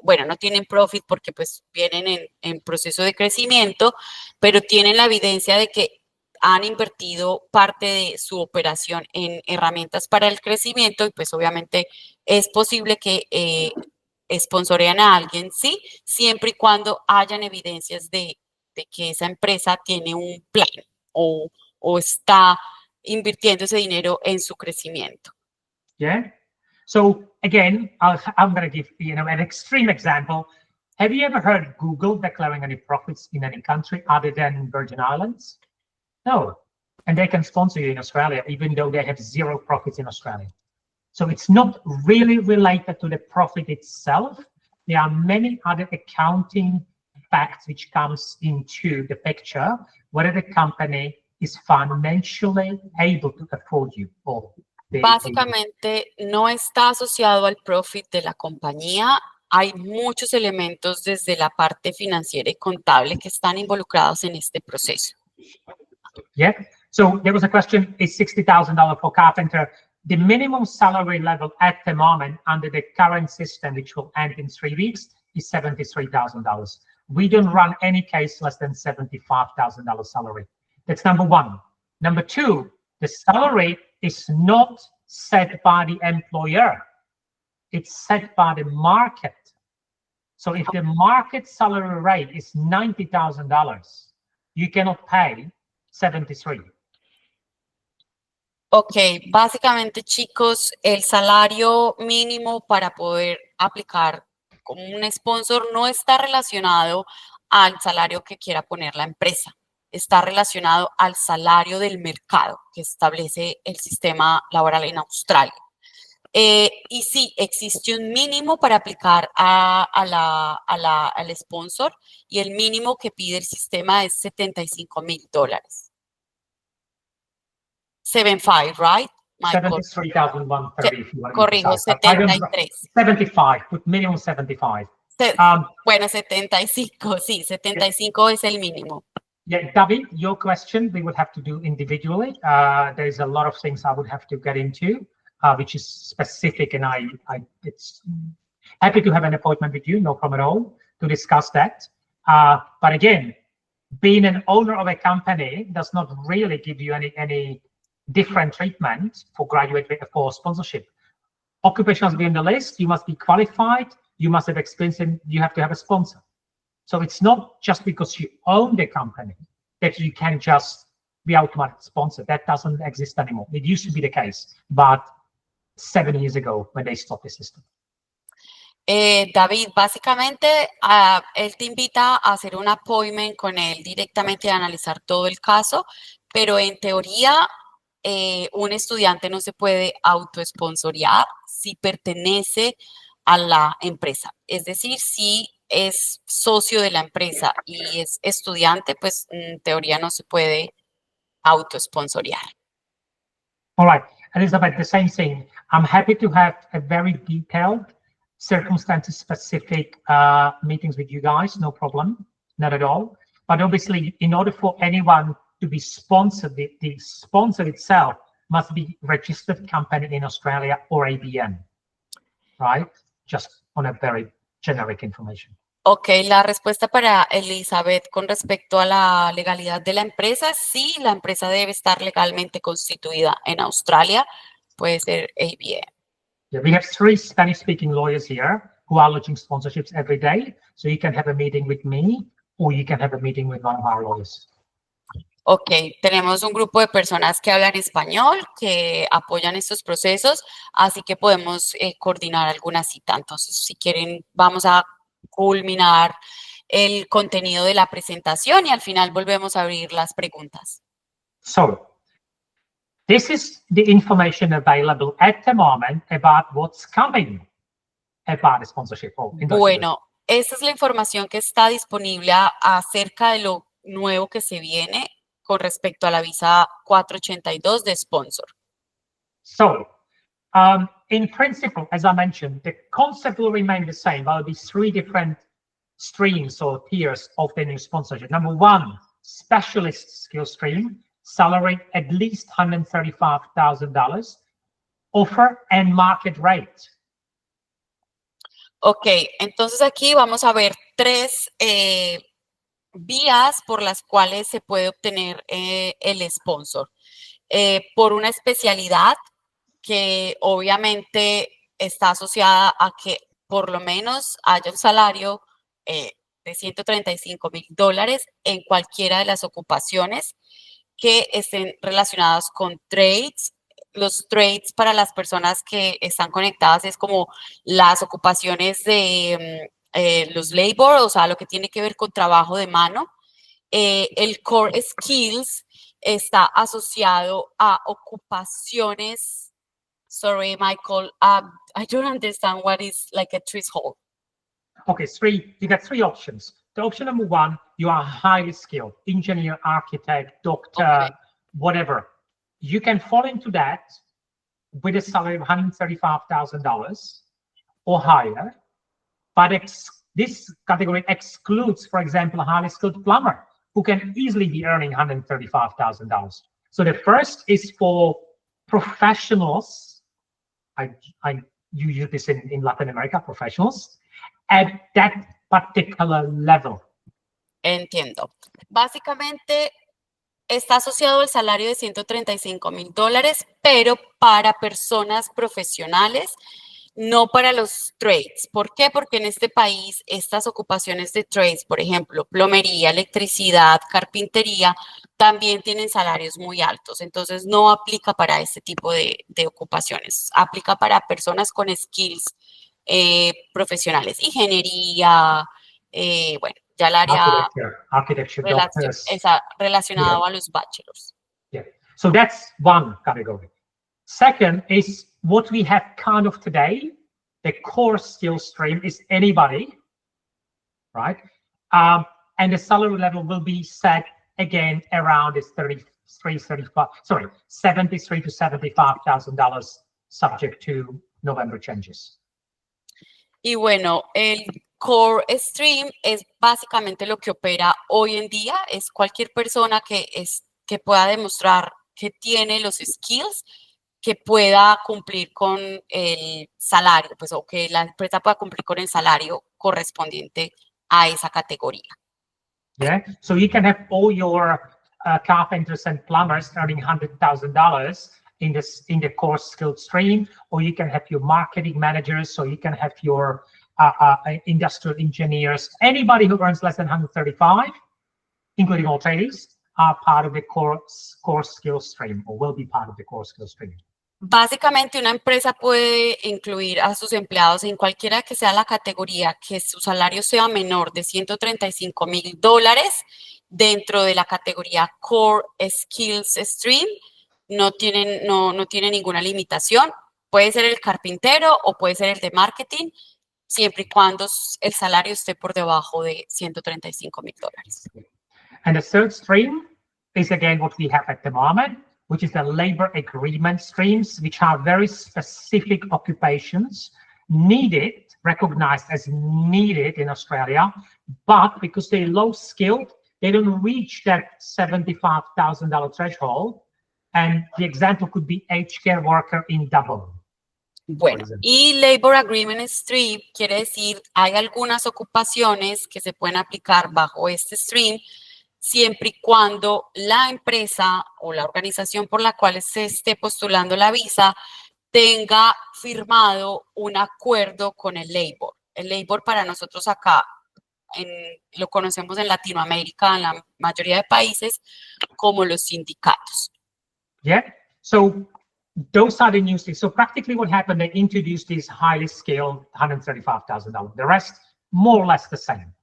no tienen profit porque pues vienen en proceso de crecimiento, pero tienen la evidencia de que han invertido parte de su operación en herramientas para el crecimiento y pues obviamente es posible que sponsorean a alguien, sí, siempre y cuando hayan evidencias de que esa empresa tiene un plan o está invirtiendo ese dinero en su crecimiento. Yeah. So again, I'm going to give an extreme example. Have you ever heard Google declaring any profits in any country other than Virgin Islands? No. And they can sponsor you in Australia, even though they have zero profits in Australia. So it's not really related to the profit itself. There are many other accounting facts which comes into the picture, whether the company is financially able to afford you. Básicamente no está asociado al profit de la compañía. Hay muchos elementos desde la parte financiera y contable que están involucrados en este proceso. Yeah. So there was a question, is $60,000 for carpenter the minimum salary level at the moment under the current system, which will end in 3 weeks, is $73,000. We don't run any case less than $75,000 salary. That's number one. Number two, the salary is not set by the employer. It's set by the market. So if the market salary rate is $90,000, you cannot pay $73,000. Ok, básicamente, chicos, el salario mínimo para poder aplicar como un sponsor no está relacionado al salario que quiera poner la empresa. Está relacionado al salario del mercado que establece el sistema laboral en Australia. Y sí, existe un mínimo para aplicar al sponsor y el mínimo que pide el sistema es $75,000. 75, right? 73,130. Corrijo, 73. 75, put minimum 75. Bueno, 75, sí, 75 es el mínimo. Yeah, David, your question we would have to do individually. There's a lot of things I would have to get into, which is specific, and it's happy to have an appointment with you, no problem at all, to discuss that. But again, being an owner of a company does not really give you any different treatment for graduate for sponsorship. Occupation must be on the list. You must be qualified. you must have experience and you have to have a sponsor. So it's not just because you own the company that you can just be automatic sponsor. That doesn't exist anymore. It used to be the case, but 7 years ago when they stopped the system. David, básicamente, él te invita a hacer un appointment con él directamente y a analizar todo el caso, pero en teoría, un estudiante no se puede autoesponsorear si pertenece a la empresa. Es decir, si es socio de la empresa y es estudiante, pues en teoría no se puede autoesponsorear. All right, Elizabeth, the same thing. I'm happy to have a very detailed, circumstances-specific meetings with you guys, no problem, not at all. But obviously, in order for anyone to be sponsored, the sponsor itself must be registered company in Australia or ABN, right? Just on a very generic information. Ok, la respuesta para Elizabeth con respecto a la legalidad de la empresa, sí, la empresa debe estar legalmente constituida en Australia, puede ser ABN. Yeah, we have 3 Spanish-speaking lawyers here who are launching sponsorships every day. So you can have a meeting with me or you can have a meeting with one of our lawyers. Ok, tenemos un grupo de personas que hablan español, que apoyan estos procesos, así que podemos coordinar alguna cita. Entonces, si quieren, vamos a culminar el contenido de la presentación y al final volvemos a abrir las preguntas. So, this is the information available at the moment about what's coming about the sponsorship. Bueno, esta es la información que está disponible acerca de lo nuevo que se viene con respecto a la visa 482 de sponsor. So, in principle, as I mentioned, the concept will remain the same. There will be 3 different streams or tiers of the new sponsorship. Number 1, specialist skill stream, salary at least $135,000, offer and market rate. Ok, entonces aquí vamos a ver 3 vías por las cuales se puede obtener el sponsor. Por una especialidad que obviamente está asociada a que por lo menos haya un salario de $135,000 en cualquiera de las ocupaciones que estén relacionadas con trades. Los trades para las personas que están conectadas es como las ocupaciones de los labor, o sea, lo que tiene que ver con trabajo de mano. El core skills está asociado a ocupaciones. Sorry, Michael, I don't understand what is like a threshold. Okay, you got 3 options. The option number 1, you are highly skilled, engineer, architect, doctor, whatever. You can fall into that with a salary of $135,000 or higher, but this category excludes, for example, a highly skilled plumber who can easily be earning $135,000. So the first is for professionals. You use this in Latin America, professionals, at that particular level. Entiendo. Básicamente está asociado al salario de $135,000, pero para personas profesionales, no para los trades. ¿Por qué? Porque en este país estas ocupaciones de trades, por ejemplo, plomería, electricidad, carpintería, también tienen salarios muy altos. Entonces no aplica para este tipo de ocupaciones. Aplica para personas con skills profesionales, ingeniería, bueno, ya el área relacionado a los bachelors. Yeah. So that's one category. Second is what we have kind of today. The core skill stream is anybody, right? And the salary level will be set again around this $73,000 to $75,000, subject to November changes. Y bueno, el core stream es básicamente lo que opera hoy en día. Es cualquier persona que pueda demostrar que tiene los skills, que pueda cumplir con el salario, pues, o que la empresa pueda cumplir con el salario correspondiente a esa categoría. Yeah, so you can have all your carpenters and plumbers earning $100,000 in the core skilled stream, or you can have your marketing managers, so you can have your industrial engineers, anybody who earns less than 135, including all trainees, are part of the core skills stream, or will be part of the core skills stream. Básicamente, una empresa puede incluir a sus empleados en cualquiera que sea la categoría, que su salario sea menor de $135,000 dentro de la categoría Core Skills Stream. No tiene ninguna limitación. Puede ser el carpintero o puede ser el de marketing, siempre y cuando el salario esté por debajo de $135,000. And the third stream is again what we have at the moment, which is the labor agreement streams, which are very specific occupations needed, recognized as needed in Australia, but because they're low skilled, they don't reach that $75,000 threshold. And the example could be aged care worker in Dublin. Bueno, y Labor Agreement Stream quiere decir, hay algunas ocupaciones que se pueden aplicar bajo este stream, siempre y cuando la empresa o la organización por la cual se esté postulando la visa tenga firmado un acuerdo con el labor. El labor para nosotros acá lo conocemos en Latinoamérica, en la mayoría de países, como los sindicatos. Yeah, so those are the new things. So practically what happened, they introduced these highly skilled $135,000. The rest, more or less the same.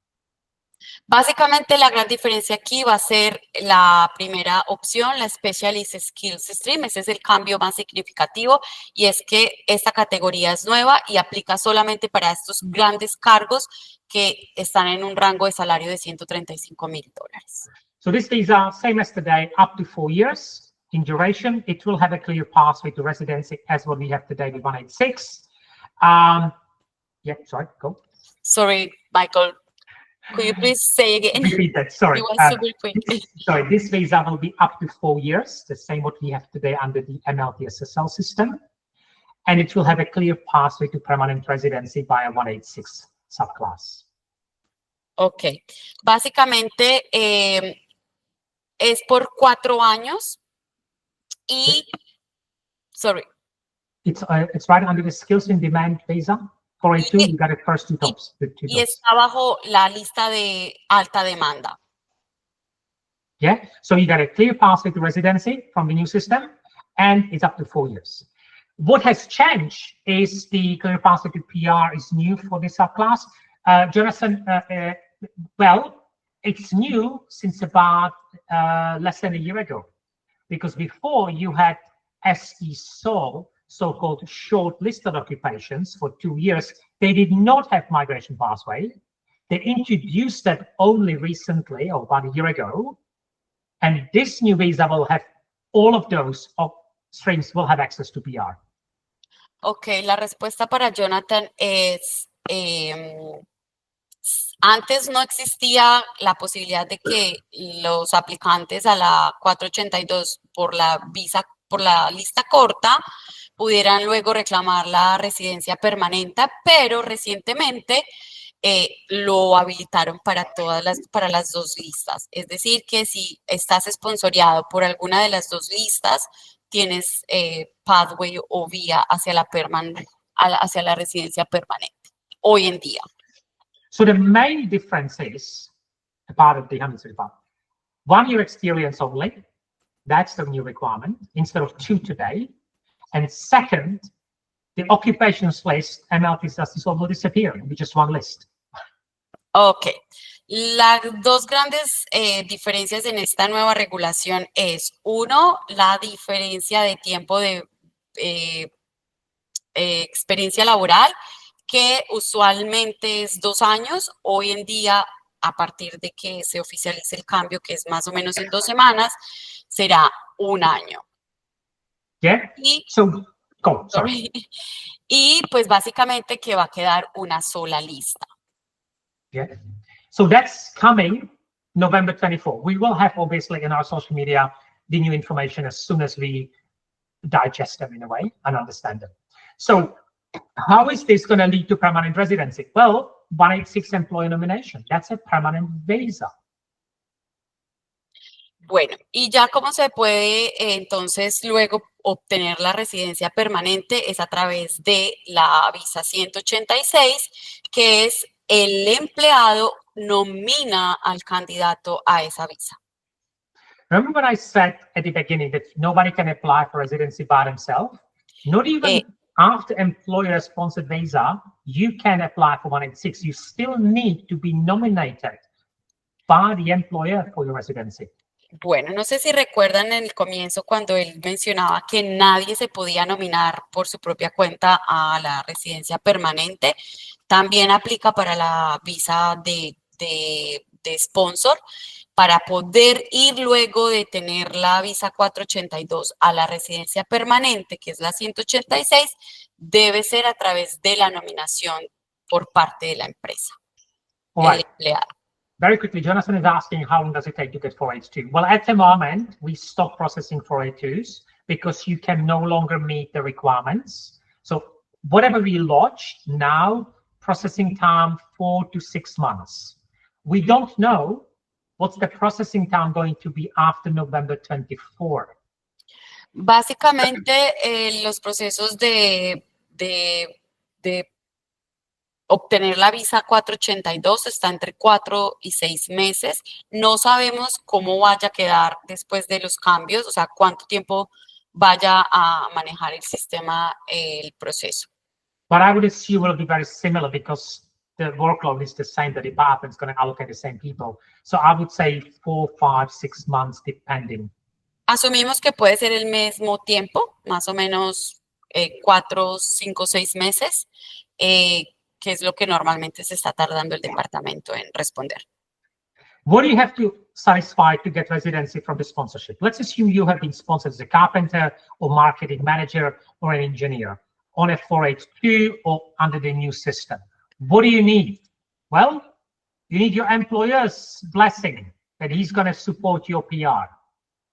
Básicamente la gran diferencia aquí va a ser la primera opción, la Specialist Skills Stream. Ese es el cambio más significativo y es que esta categoría es nueva y aplica solamente para estos grandes cargos que están en un rango de salario de $135,000. So this visa, same as today, up to 4 years in duration. It will have a clear pathway to residency as what we have today with 186. Yeah, sorry, go. Sorry, Michael. Could you please say again? Repeat that, sorry. It was super quick. Sorry, this visa will be up to 4 years, the same what we have today under the MLTSSL system. And it will have a clear pathway to permanent residency by a 186 subclass. Ok. Básicamente es por 4 años y, sorry. It's right under the skills in demand visa. For A2, you got the first two tops. Y está bajo la lista de alta demanda. Yeah, so you got a clear pathway to residency from the new system, and it's up to 4 years. What has changed is the clear pathway to PR is new for this subclass. Jonathan, well, it's new since about less than a year ago, because before you had SE Sol, so-called short-listed occupations for 2 years. They did not have migration pathway. They introduced that only recently, or about a year ago. And this new visa will have all of those streams will have access to PR. Ok, la respuesta para Jonathan es, antes no existía la posibilidad de que los aplicantes a la 482 por la lista corta pudieran luego reclamar la residencia permanente, pero recientemente lo habilitaron para las dos listas. Es decir, que si estás esponsoreado por alguna de las dos listas, tienes pathway o vía hacia la residencia permanente hoy en día. So the main difference is about the 135. 1 year experience only. That's the new requirement instead of 2 today. And second, the occupations list, MLTSS will disappear. It'll be just one list. Ok. Las dos grandes diferencias en esta nueva regulación es, uno, la diferencia de tiempo de experiencia laboral, que usualmente es 2 años. Hoy en día, a partir de que se oficialice el cambio, que es más o menos en 2 semanas, será 1 año. Yeah. Y, So, go. Sorry. Y pues básicamente que va a quedar una sola lista. Yeah. So that's coming November 24. We will have obviously in our social media the new information as soon as we digest them in a way and understand them. So how is this going to lead to permanent residency? Well, 186 employer nomination. That's a permanent visa. Bueno, y ya cómo se puede entonces luego obtener la residencia permanente es a través de la visa 186, que es el empleado nomina al candidato a esa visa. Remember when I said at the beginning that nobody can apply for residency by themselves? Not even after employer-sponsored visa, you can apply for 186. You still need to be nominated by the employer for your residency. Bueno, no sé si recuerdan en el comienzo cuando él mencionaba que nadie se podía nominar por su propia cuenta a la residencia permanente. También aplica para la visa de sponsor. Para poder ir luego de tener la visa 482 a la residencia permanente, que es la 186, debe ser a través de la nominación por parte de la empresa, el empleado. Very quickly, Jonathan is asking how long does it take to get 482? Well, at the moment, we stop processing 482s because you can no longer meet the requirements. So whatever we lodge now, processing time 4 to 6 months. We don't know what's the processing time going to be after November 24. Básicamente, los procesos de obtener la visa 482 está entre 4 y 6 meses. No sabemos cómo vaya a quedar después de los cambios, o sea, cuánto tiempo vaya a manejar el sistema, el proceso. But I would assume it'll be very similar because the workload is the same, the department's going to allocate the same people. So I would say 4, 5, 6 months, depending. Asumimos que puede ser el mismo tiempo, más o menos 4, 5, 6 meses, que es lo que normalmente se está tardando el departamento en responder. What do you have to satisfy to get residency from the sponsorship? Let's assume you have been sponsored as a carpenter or marketing manager or an engineer on a 482 or under the new system. What do you need? Well, you need your employer's blessing that he's going to support your PR.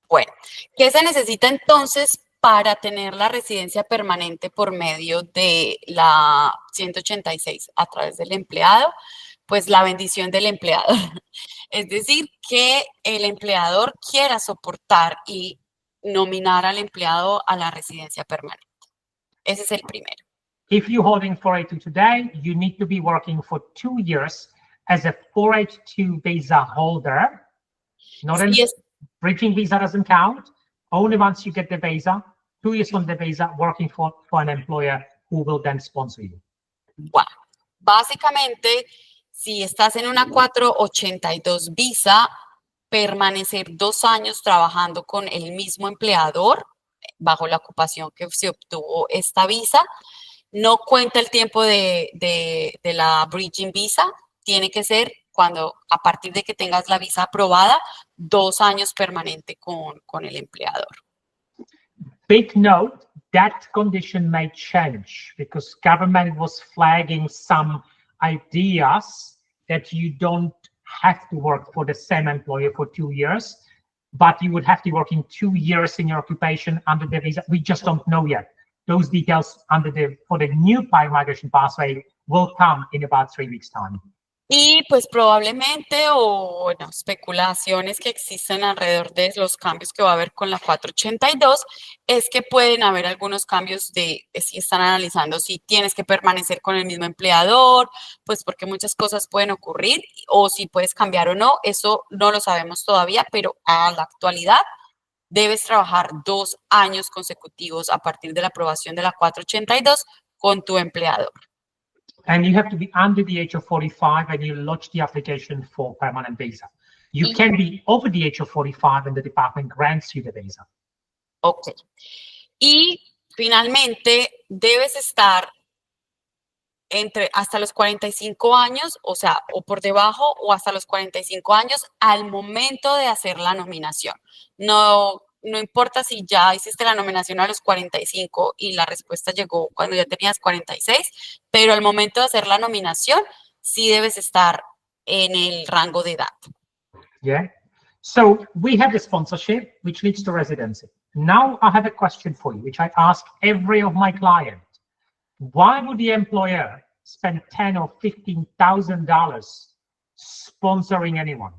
Bueno, ¿qué se necesita entonces para tener la residencia permanente por medio de la 186 a través del empleado? Pues la bendición del empleador. Es decir, que el empleador quiera soportar y nominar al empleado a la residencia permanente. Ese es el primero. If you're holding 482 today, you need to be working for 2 years as a 482 visa holder. Not a bridging visa doesn't count. Only once you get the visa, 2 years on the visa, working for an employer who will then sponsor you. Bueno, básicamente, si estás en una 482 visa, permanecer 2 años trabajando con el mismo empleador bajo la ocupación que se obtuvo esta visa, no cuenta el tiempo de la bridging visa, tiene que ser cuando, a partir de que tengas la visa aprobada, 2 años permanente con el empleador. Big note, that condition may change because government was flagging some ideas that you don't have to work for the same employer for 2 years, but you would have to work in 2 years in your occupation under the visa. We just don't know yet. Those details for the new migration pathway will come in about 3 weeks' time. Y pues probablemente, o bueno, especulaciones que existen alrededor de los cambios que va a haber con la 482, es que pueden haber algunos cambios de si están analizando si tienes que permanecer con el mismo empleador, pues porque muchas cosas pueden ocurrir, o si puedes cambiar o no, eso no lo sabemos todavía, pero a la actualidad debes trabajar 2 años consecutivos a partir de la aprobación de la 482 con tu empleador. And you have to be under the age of 45 and you lodge the application for permanent visa. You can be over the age of 45 and the department grants you the visa. Ok. Y finalmente debes estar hasta los 45 años, o sea, o por debajo o hasta los 45 años al momento de hacer la nominación. No importa si ya hiciste la nominación a los 45 y la respuesta llegó cuando ya tenías 46, pero al momento de hacer la nominación sí debes estar en el rango de edad. Yeah. So we have the sponsorship, which leads to residency. Now I have a question for you, which I ask every of my clients. Why would the employer spend $10,000 or $15,000 sponsoring anyone?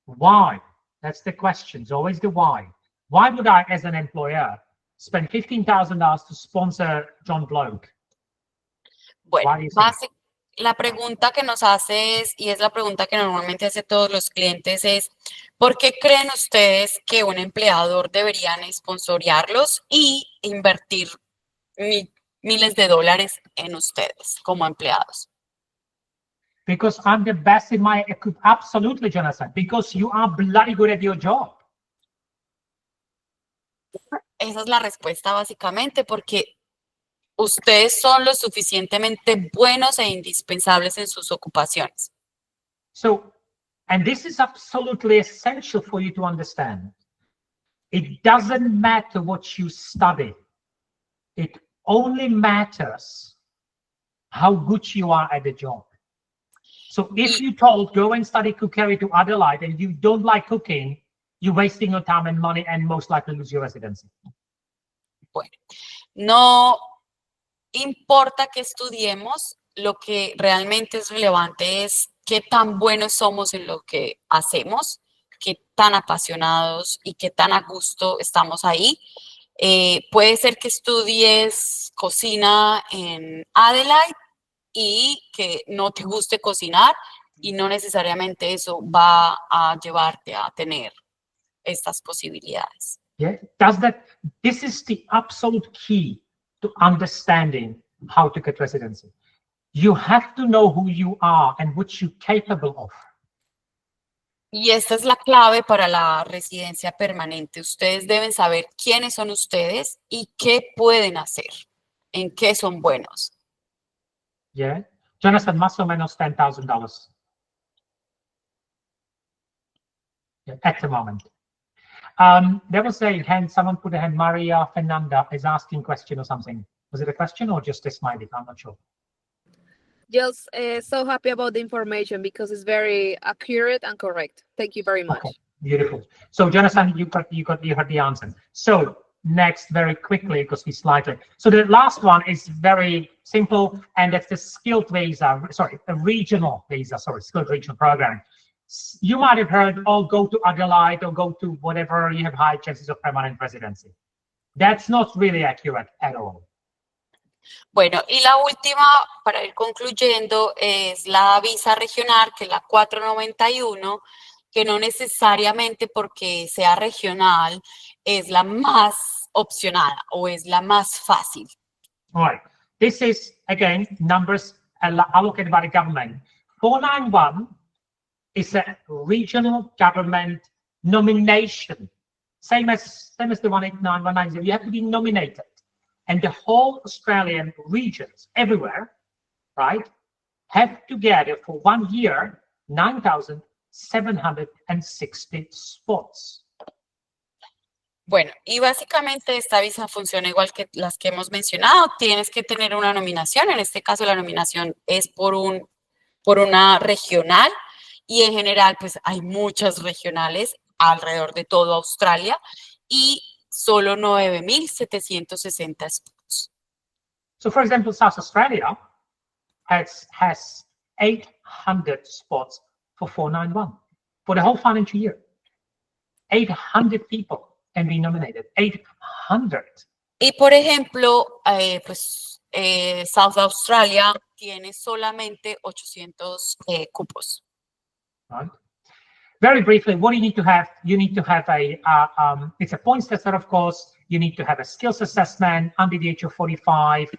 Why? That's the question. It's always the why. Why would I, as an employer, spend $15,000 to sponsor John Bloke? Bueno, la pregunta que nos haces, y es la pregunta que normalmente hace todos los clientes, es ¿por qué creen ustedes que un empleador deberían sponsoriarlos y invertir miles de dólares en ustedes como empleados? Because I'm the best in my equip. Absolutely, Jonathan. Because you are bloody good at your job. Esa es la respuesta básicamente, porque ustedes son lo suficientemente buenos e indispensables en sus ocupaciones. So, and this is absolutely essential for you to understand. It doesn't matter what you study. It only matters how good you are at the job. So if you told, go and study cookery to Adelaide and you don't like cooking, you're wasting your time and money and most likely lose your residency. Bueno, no importa que estudiemos, lo que realmente es relevante es qué tan buenos somos en lo que hacemos, qué tan apasionados y qué tan a gusto estamos ahí. Puede ser que estudies cocina en Adelaide y que no te guste cocinar y no necesariamente eso va a llevarte a tener estas posibilidades. Yeah, this is the absolute key to understanding how to get residency. You have to know who you are and what you're capable of. Y esta es la clave para la residencia permanente. Ustedes deben saber quiénes son ustedes y qué pueden hacer, en qué son buenos. Yeah, Jonathan, más o menos $10,000. Yeah, at the moment. There was a hand, someone put a hand, Maria Fernanda is asking a question or something. Was it a question or just a smiley? I'm not sure. Just so happy about the information because it's very accurate and correct. Thank you very much. Okay, beautiful. So Jonathan, you heard the answer. So next, very quickly, because we slightly. So the last one is very simple, and that's the skilled visa. Sorry, a regional visa. Sorry, skilled regional program. You might have heard, oh, go to Adelaide or go to whatever, you have high chances of permanent residency. That's not really accurate at all. Bueno, y la última, para ir concluyendo, es la visa regional, que es la 491, que no necesariamente porque sea regional es la más opcionada o es la más fácil. All right. This is, again, numbers allocated by the government. 491 is a regional government nomination. Same as the 189, 190. You have to be nominated. And the whole Australian regions, everywhere, right, have to gather for 1 year 9,760 spots. Bueno, y básicamente esta visa funciona igual que las que hemos mencionado. Tienes que tener una nominación. En este caso, la nominación es por una regional. Y en general, pues hay muchas regionales alrededor de toda Australia. Y solo 9,760 spots. So, for example, South Australia has 800 spots for 491 for the whole financial year. 800 people can be nominated. 800. Y por ejemplo, South Australia tiene solamente 800 cupos. Right. Very briefly, what do you need to have? You need to have it's a points tester, of course. You need to have a skills assessment under the age of 45,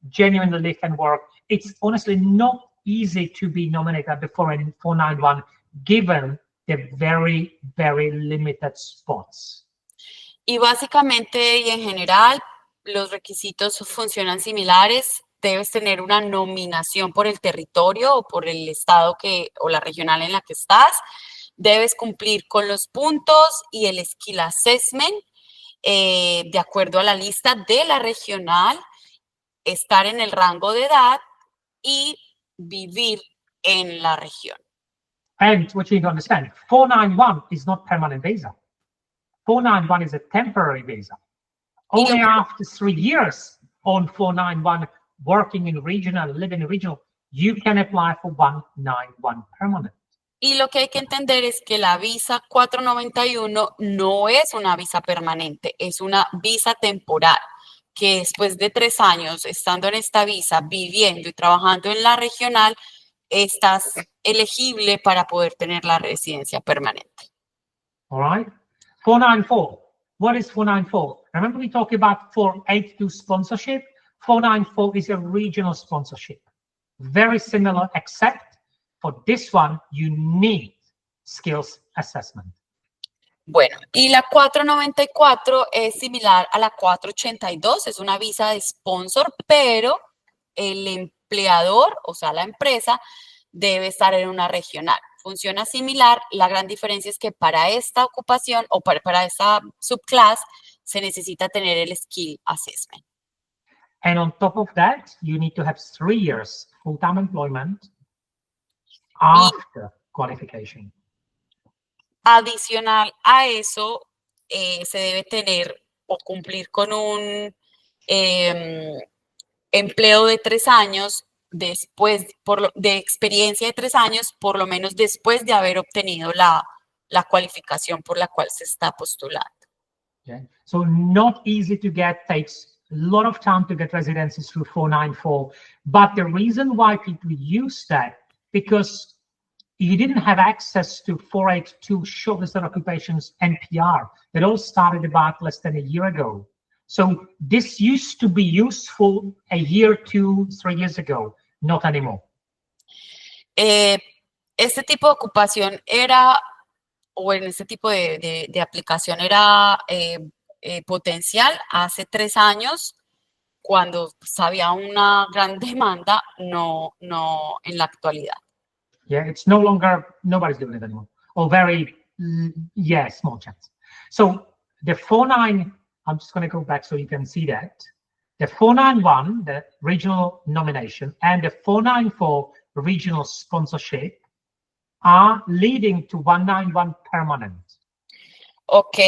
genuinely live and work. It's honestly not easy to be nominated before in 491, given the very, very limited spots. Y básicamente y en general, los requisitos funcionan similares. Debes tener una nominación por el territorio o por el estado o la regional en la que estás. Debes cumplir con los puntos y el skill assessment de acuerdo a la lista de la regional, estar en el rango de edad y vivir en la región. And what you need to understand, 491 is not permanent visa. 491 is a temporary visa. Only after 3 years on 491, working in regional, living in regional, you can apply for 191 permanent. Y lo que hay que entender es que la visa 491 no es una visa permanente, es una visa temporal. que después de 3 años estando en esta visa, viviendo y trabajando en la regional, estás elegible para poder tener la residencia permanente. All right. 494. What is 494? Remember we talked about 482 sponsorship? 494 is a regional sponsorship. Very similar, except for this one, you need skills assessment. Bueno, y la 494 es similar a la 482, es una visa de sponsor, pero el empleador, o sea, la empresa, debe estar en una regional. Funciona similar, la gran diferencia es que para esta ocupación o para esta subclass se necesita tener el skill assessment. And on top of that, you need to have 3 years full-time employment after qualification. Adicional a eso, se debe tener o cumplir con un empleo de 3 años después, de experiencia de 3 años, por lo menos después de haber obtenido la cualificación por la cual se está postulando. Okay. So not easy to get, takes a lot of time to get residencies through 494. But the reason why people use that, because you didn't have access to 482 shortlisted occupations NPR. It all started about less than a year ago. So this used to be useful a year, 2, 3 years ago, not anymore. Este tipo de ocupación era, o en este tipo de aplicación era potencial hace 3 años, cuando había una gran demanda, no en la actualidad. Yeah, it's no longer, nobody's doing it anymore. Or very, yeah, small chance. So the 49, I'm just going to go back so you can see that. The 491, the regional nomination, and the 494 regional sponsorship are leading to 191 permanent. Ok,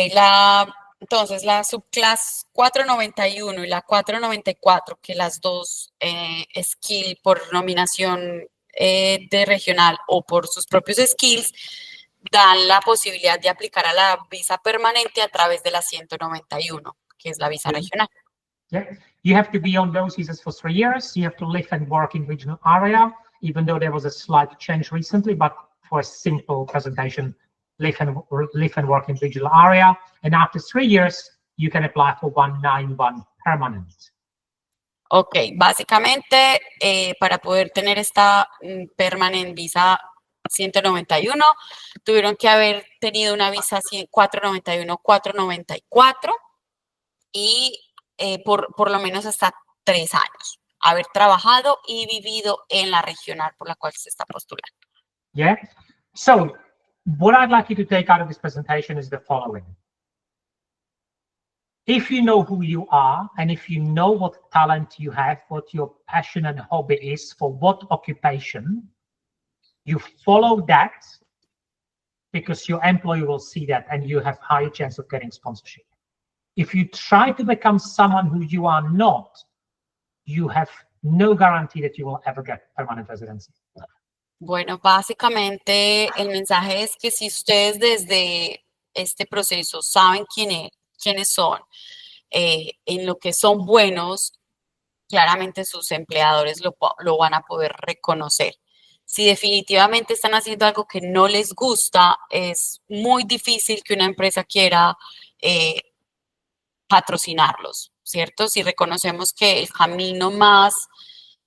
entonces la subclass 491 y la 494, que las dos skill por nominación de regional o por sus propios skills, dan la posibilidad de aplicar a la visa permanente a través de la 191, que es la visa regional. Yeah, you have to be on those visas for 3 years. You have to live and work in regional area, even though there was a slight change recently, but for a simple presentation, live and work in regional area. And after 3 years, you can apply for 191 permanent. Ok, básicamente para poder tener esta permanent visa 191, tuvieron que haber tenido una visa 491, 494 y por lo menos hasta 3 años, haber trabajado y vivido en la regional por la cual se está postulando. Yeah, so what I'd like you to take out of this presentation is the following. If you know who you are, and if you know what talent you have, what your passion and hobby is for what occupation, you follow that because your employer will see that and you have higher chance of getting sponsorship. If you try to become someone who you are not, you have no guarantee that you will ever get permanent residency. Bueno, básicamente el mensaje es que si ustedes desde este proceso saben quiénes son, en lo que son buenos, claramente sus empleadores lo van a poder reconocer. Si definitivamente están haciendo algo que no les gusta, es muy difícil que una empresa quiera patrocinarlos, ¿cierto? Si reconocemos que el camino más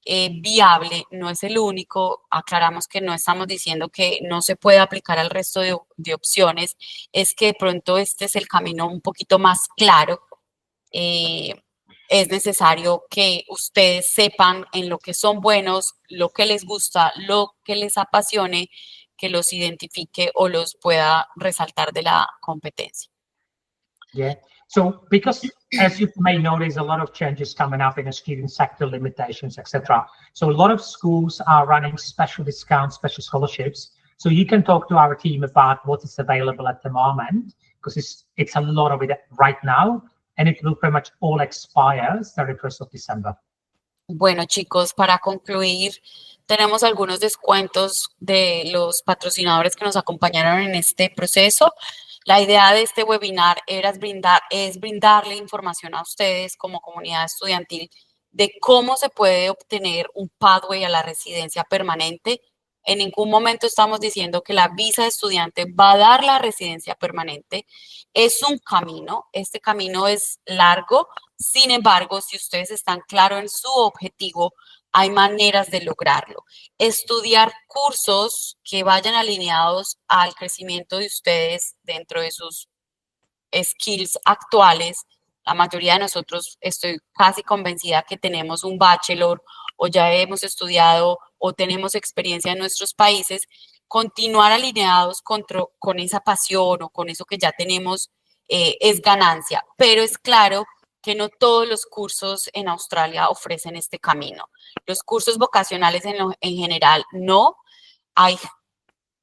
viable no es el único, aclaramos que no estamos diciendo que no se puede aplicar al resto de opciones, es que de pronto este es el camino un poquito más claro. Es necesario que ustedes sepan en lo que son buenos, lo que les gusta, lo que les apasione, que los identifique o los pueda resaltar de la competencia. Yeah, so because as you may know, there's a lot of changes coming up in the student sector, limitations, etc. So a lot of schools are running special discounts, special scholarships. So you can talk to our team about what is available at the moment, because it's a lot of it right now. And it will pretty much all expire 31st of December. Bueno, chicos, para concluir, tenemos algunos descuentos de los patrocinadores que nos acompañaron en este proceso. La idea de este webinar es brindarle información a ustedes como comunidad estudiantil de cómo se puede obtener un pathway a la residencia permanente. En ningún momento estamos diciendo que la visa de estudiante va a dar la residencia permanente. Es un camino, este camino es largo. Sin embargo, si ustedes están claros en su objetivo, hay maneras de lograrlo. Estudiar cursos que vayan alineados al crecimiento de ustedes dentro de sus skills actuales. La mayoría de nosotros, estoy casi convencida que tenemos un bachelor o ya hemos estudiado o tenemos experiencia en nuestros países. Continuar alineados con esa pasión o con eso que ya tenemos es ganancia, pero es claro que no todos los cursos en Australia ofrecen este camino. Los cursos vocacionales en general no. Hay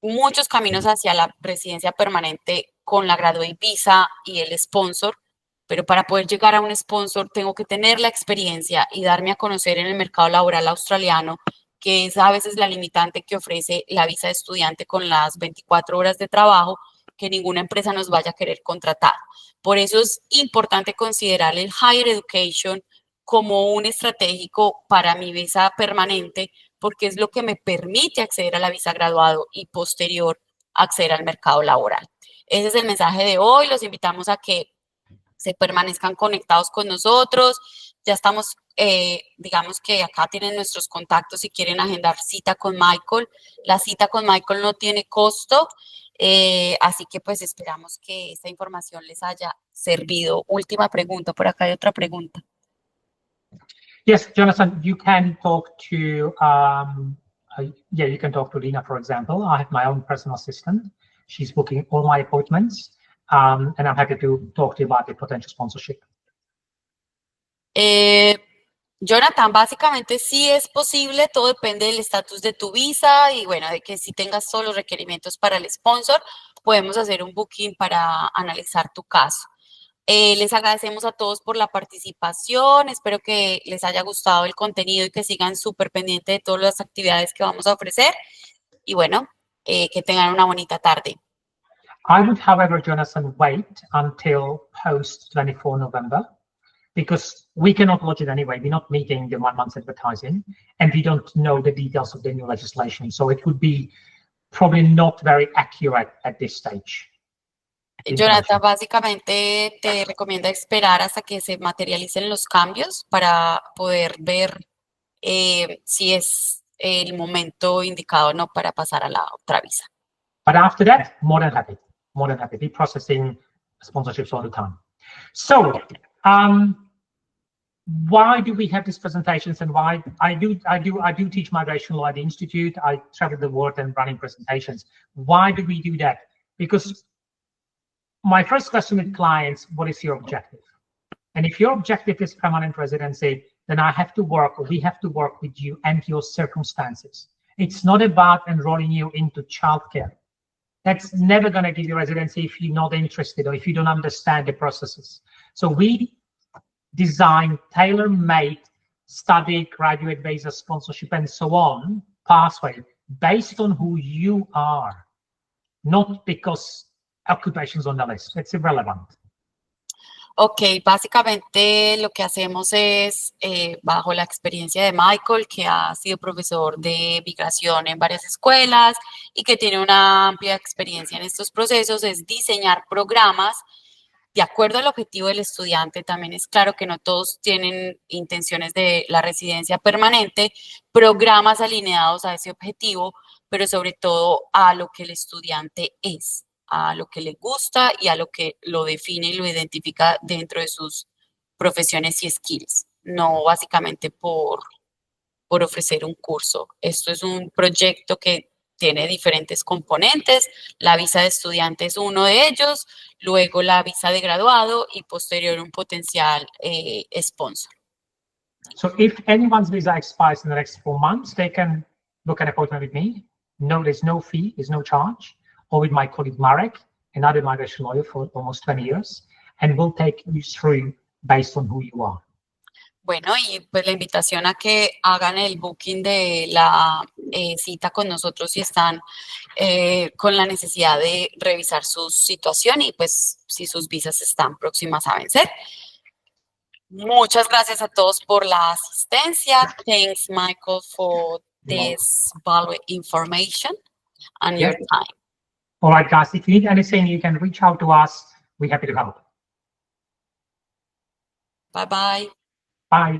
muchos caminos hacia la residencia permanente con la Graduate Visa y el sponsor, pero para poder llegar a un sponsor tengo que tener la experiencia y darme a conocer en el mercado laboral australiano, que es a veces la limitante que ofrece la visa de estudiante con las 24 horas de trabajo, que ninguna empresa nos vaya a querer contratar. Por eso es importante considerar el Higher Education como un estratégico para mi visa permanente, porque es lo que me permite acceder a la visa graduado y posterior acceder al mercado laboral. Ese es el mensaje de hoy. Los invitamos a que se permanezcan conectados con nosotros. Ya estamos, digamos que acá tienen nuestros contactos si quieren agendar cita con Michael. La cita con Michael no tiene costo, así que pues esperamos que esta información les haya servido. Última pregunta, por acá hay otra pregunta. Yes, Jonathan, you can talk to, you can talk to Lina, for example. I have my own personal assistant. She's booking all my appointments, and I'm happy to talk to you about the potential sponsorship. Jonathan, básicamente sí es posible, todo depende del estatus de tu visa y bueno, de que si tengas todos los requerimientos para el sponsor, podemos hacer un booking para analizar tu caso. Les agradecemos a todos por la participación, espero que les haya gustado el contenido y que sigan súper pendientes de todas las actividades que vamos a ofrecer y bueno, que tengan una bonita tarde. I would, however, Jonathan, wait until post 24 November, because we cannot lodge it anyway. We're not meeting the 1 month advertising, and we don't know the details of the new legislation. So it would be probably not very accurate at this stage. Jonathan, básicamente te recomienda esperar hasta que se materialicen los cambios para poder ver si es el momento indicado o no para pasar a la otra visa. But after that, more than happy. Be processing sponsorships all the time. So, why do we have these presentations, and why I do teach migration law at the Institute. I travel the world and running presentations. Why do we do that? Because my first question with clients, what is your objective? And if your objective is permanent residency, then we have to work with you and your circumstances. It's not about enrolling you into childcare. That's never going to give you residency if you're not interested or if you don't understand the processes. So we design tailor-made study, graduate visa, sponsorship, and so on pathway based on who you are, not because occupations on the list. It's irrelevant. Ok, básicamente lo que hacemos es, bajo la experiencia de Michael, que ha sido profesor de migración en varias escuelas y que tiene una amplia experiencia en estos procesos, es diseñar programas de acuerdo al objetivo del estudiante. También es claro que no todos tienen intenciones de la residencia permanente, programas alineados a ese objetivo, pero sobre todo a lo que el estudiante es, a lo que le gusta y a lo que lo define y lo identifica dentro de sus profesiones y skills, no básicamente por ofrecer un curso. Esto es un proyecto que tiene diferentes componentes. La visa de estudiante es uno de ellos, luego la visa de graduado y posterior un potencial sponsor. So if anyone's visa expires in the next 4 months, they can book an appointment with me. No, there's no fee, there's no charge. Or with my colleague Marek, another migration lawyer for almost 20 years, and we'll take you through based on who you are. Bueno, y pues la invitación a que hagan el booking de la cita con nosotros si están con la necesidad de revisar su situación y pues si sus visas están próximas a vencer. Muchas gracias a todos por la asistencia. Thanks, Michael, for this valuable information and your time. All right, guys, if you need anything, you can reach out to us. We're happy to help. Bye-bye. Bye.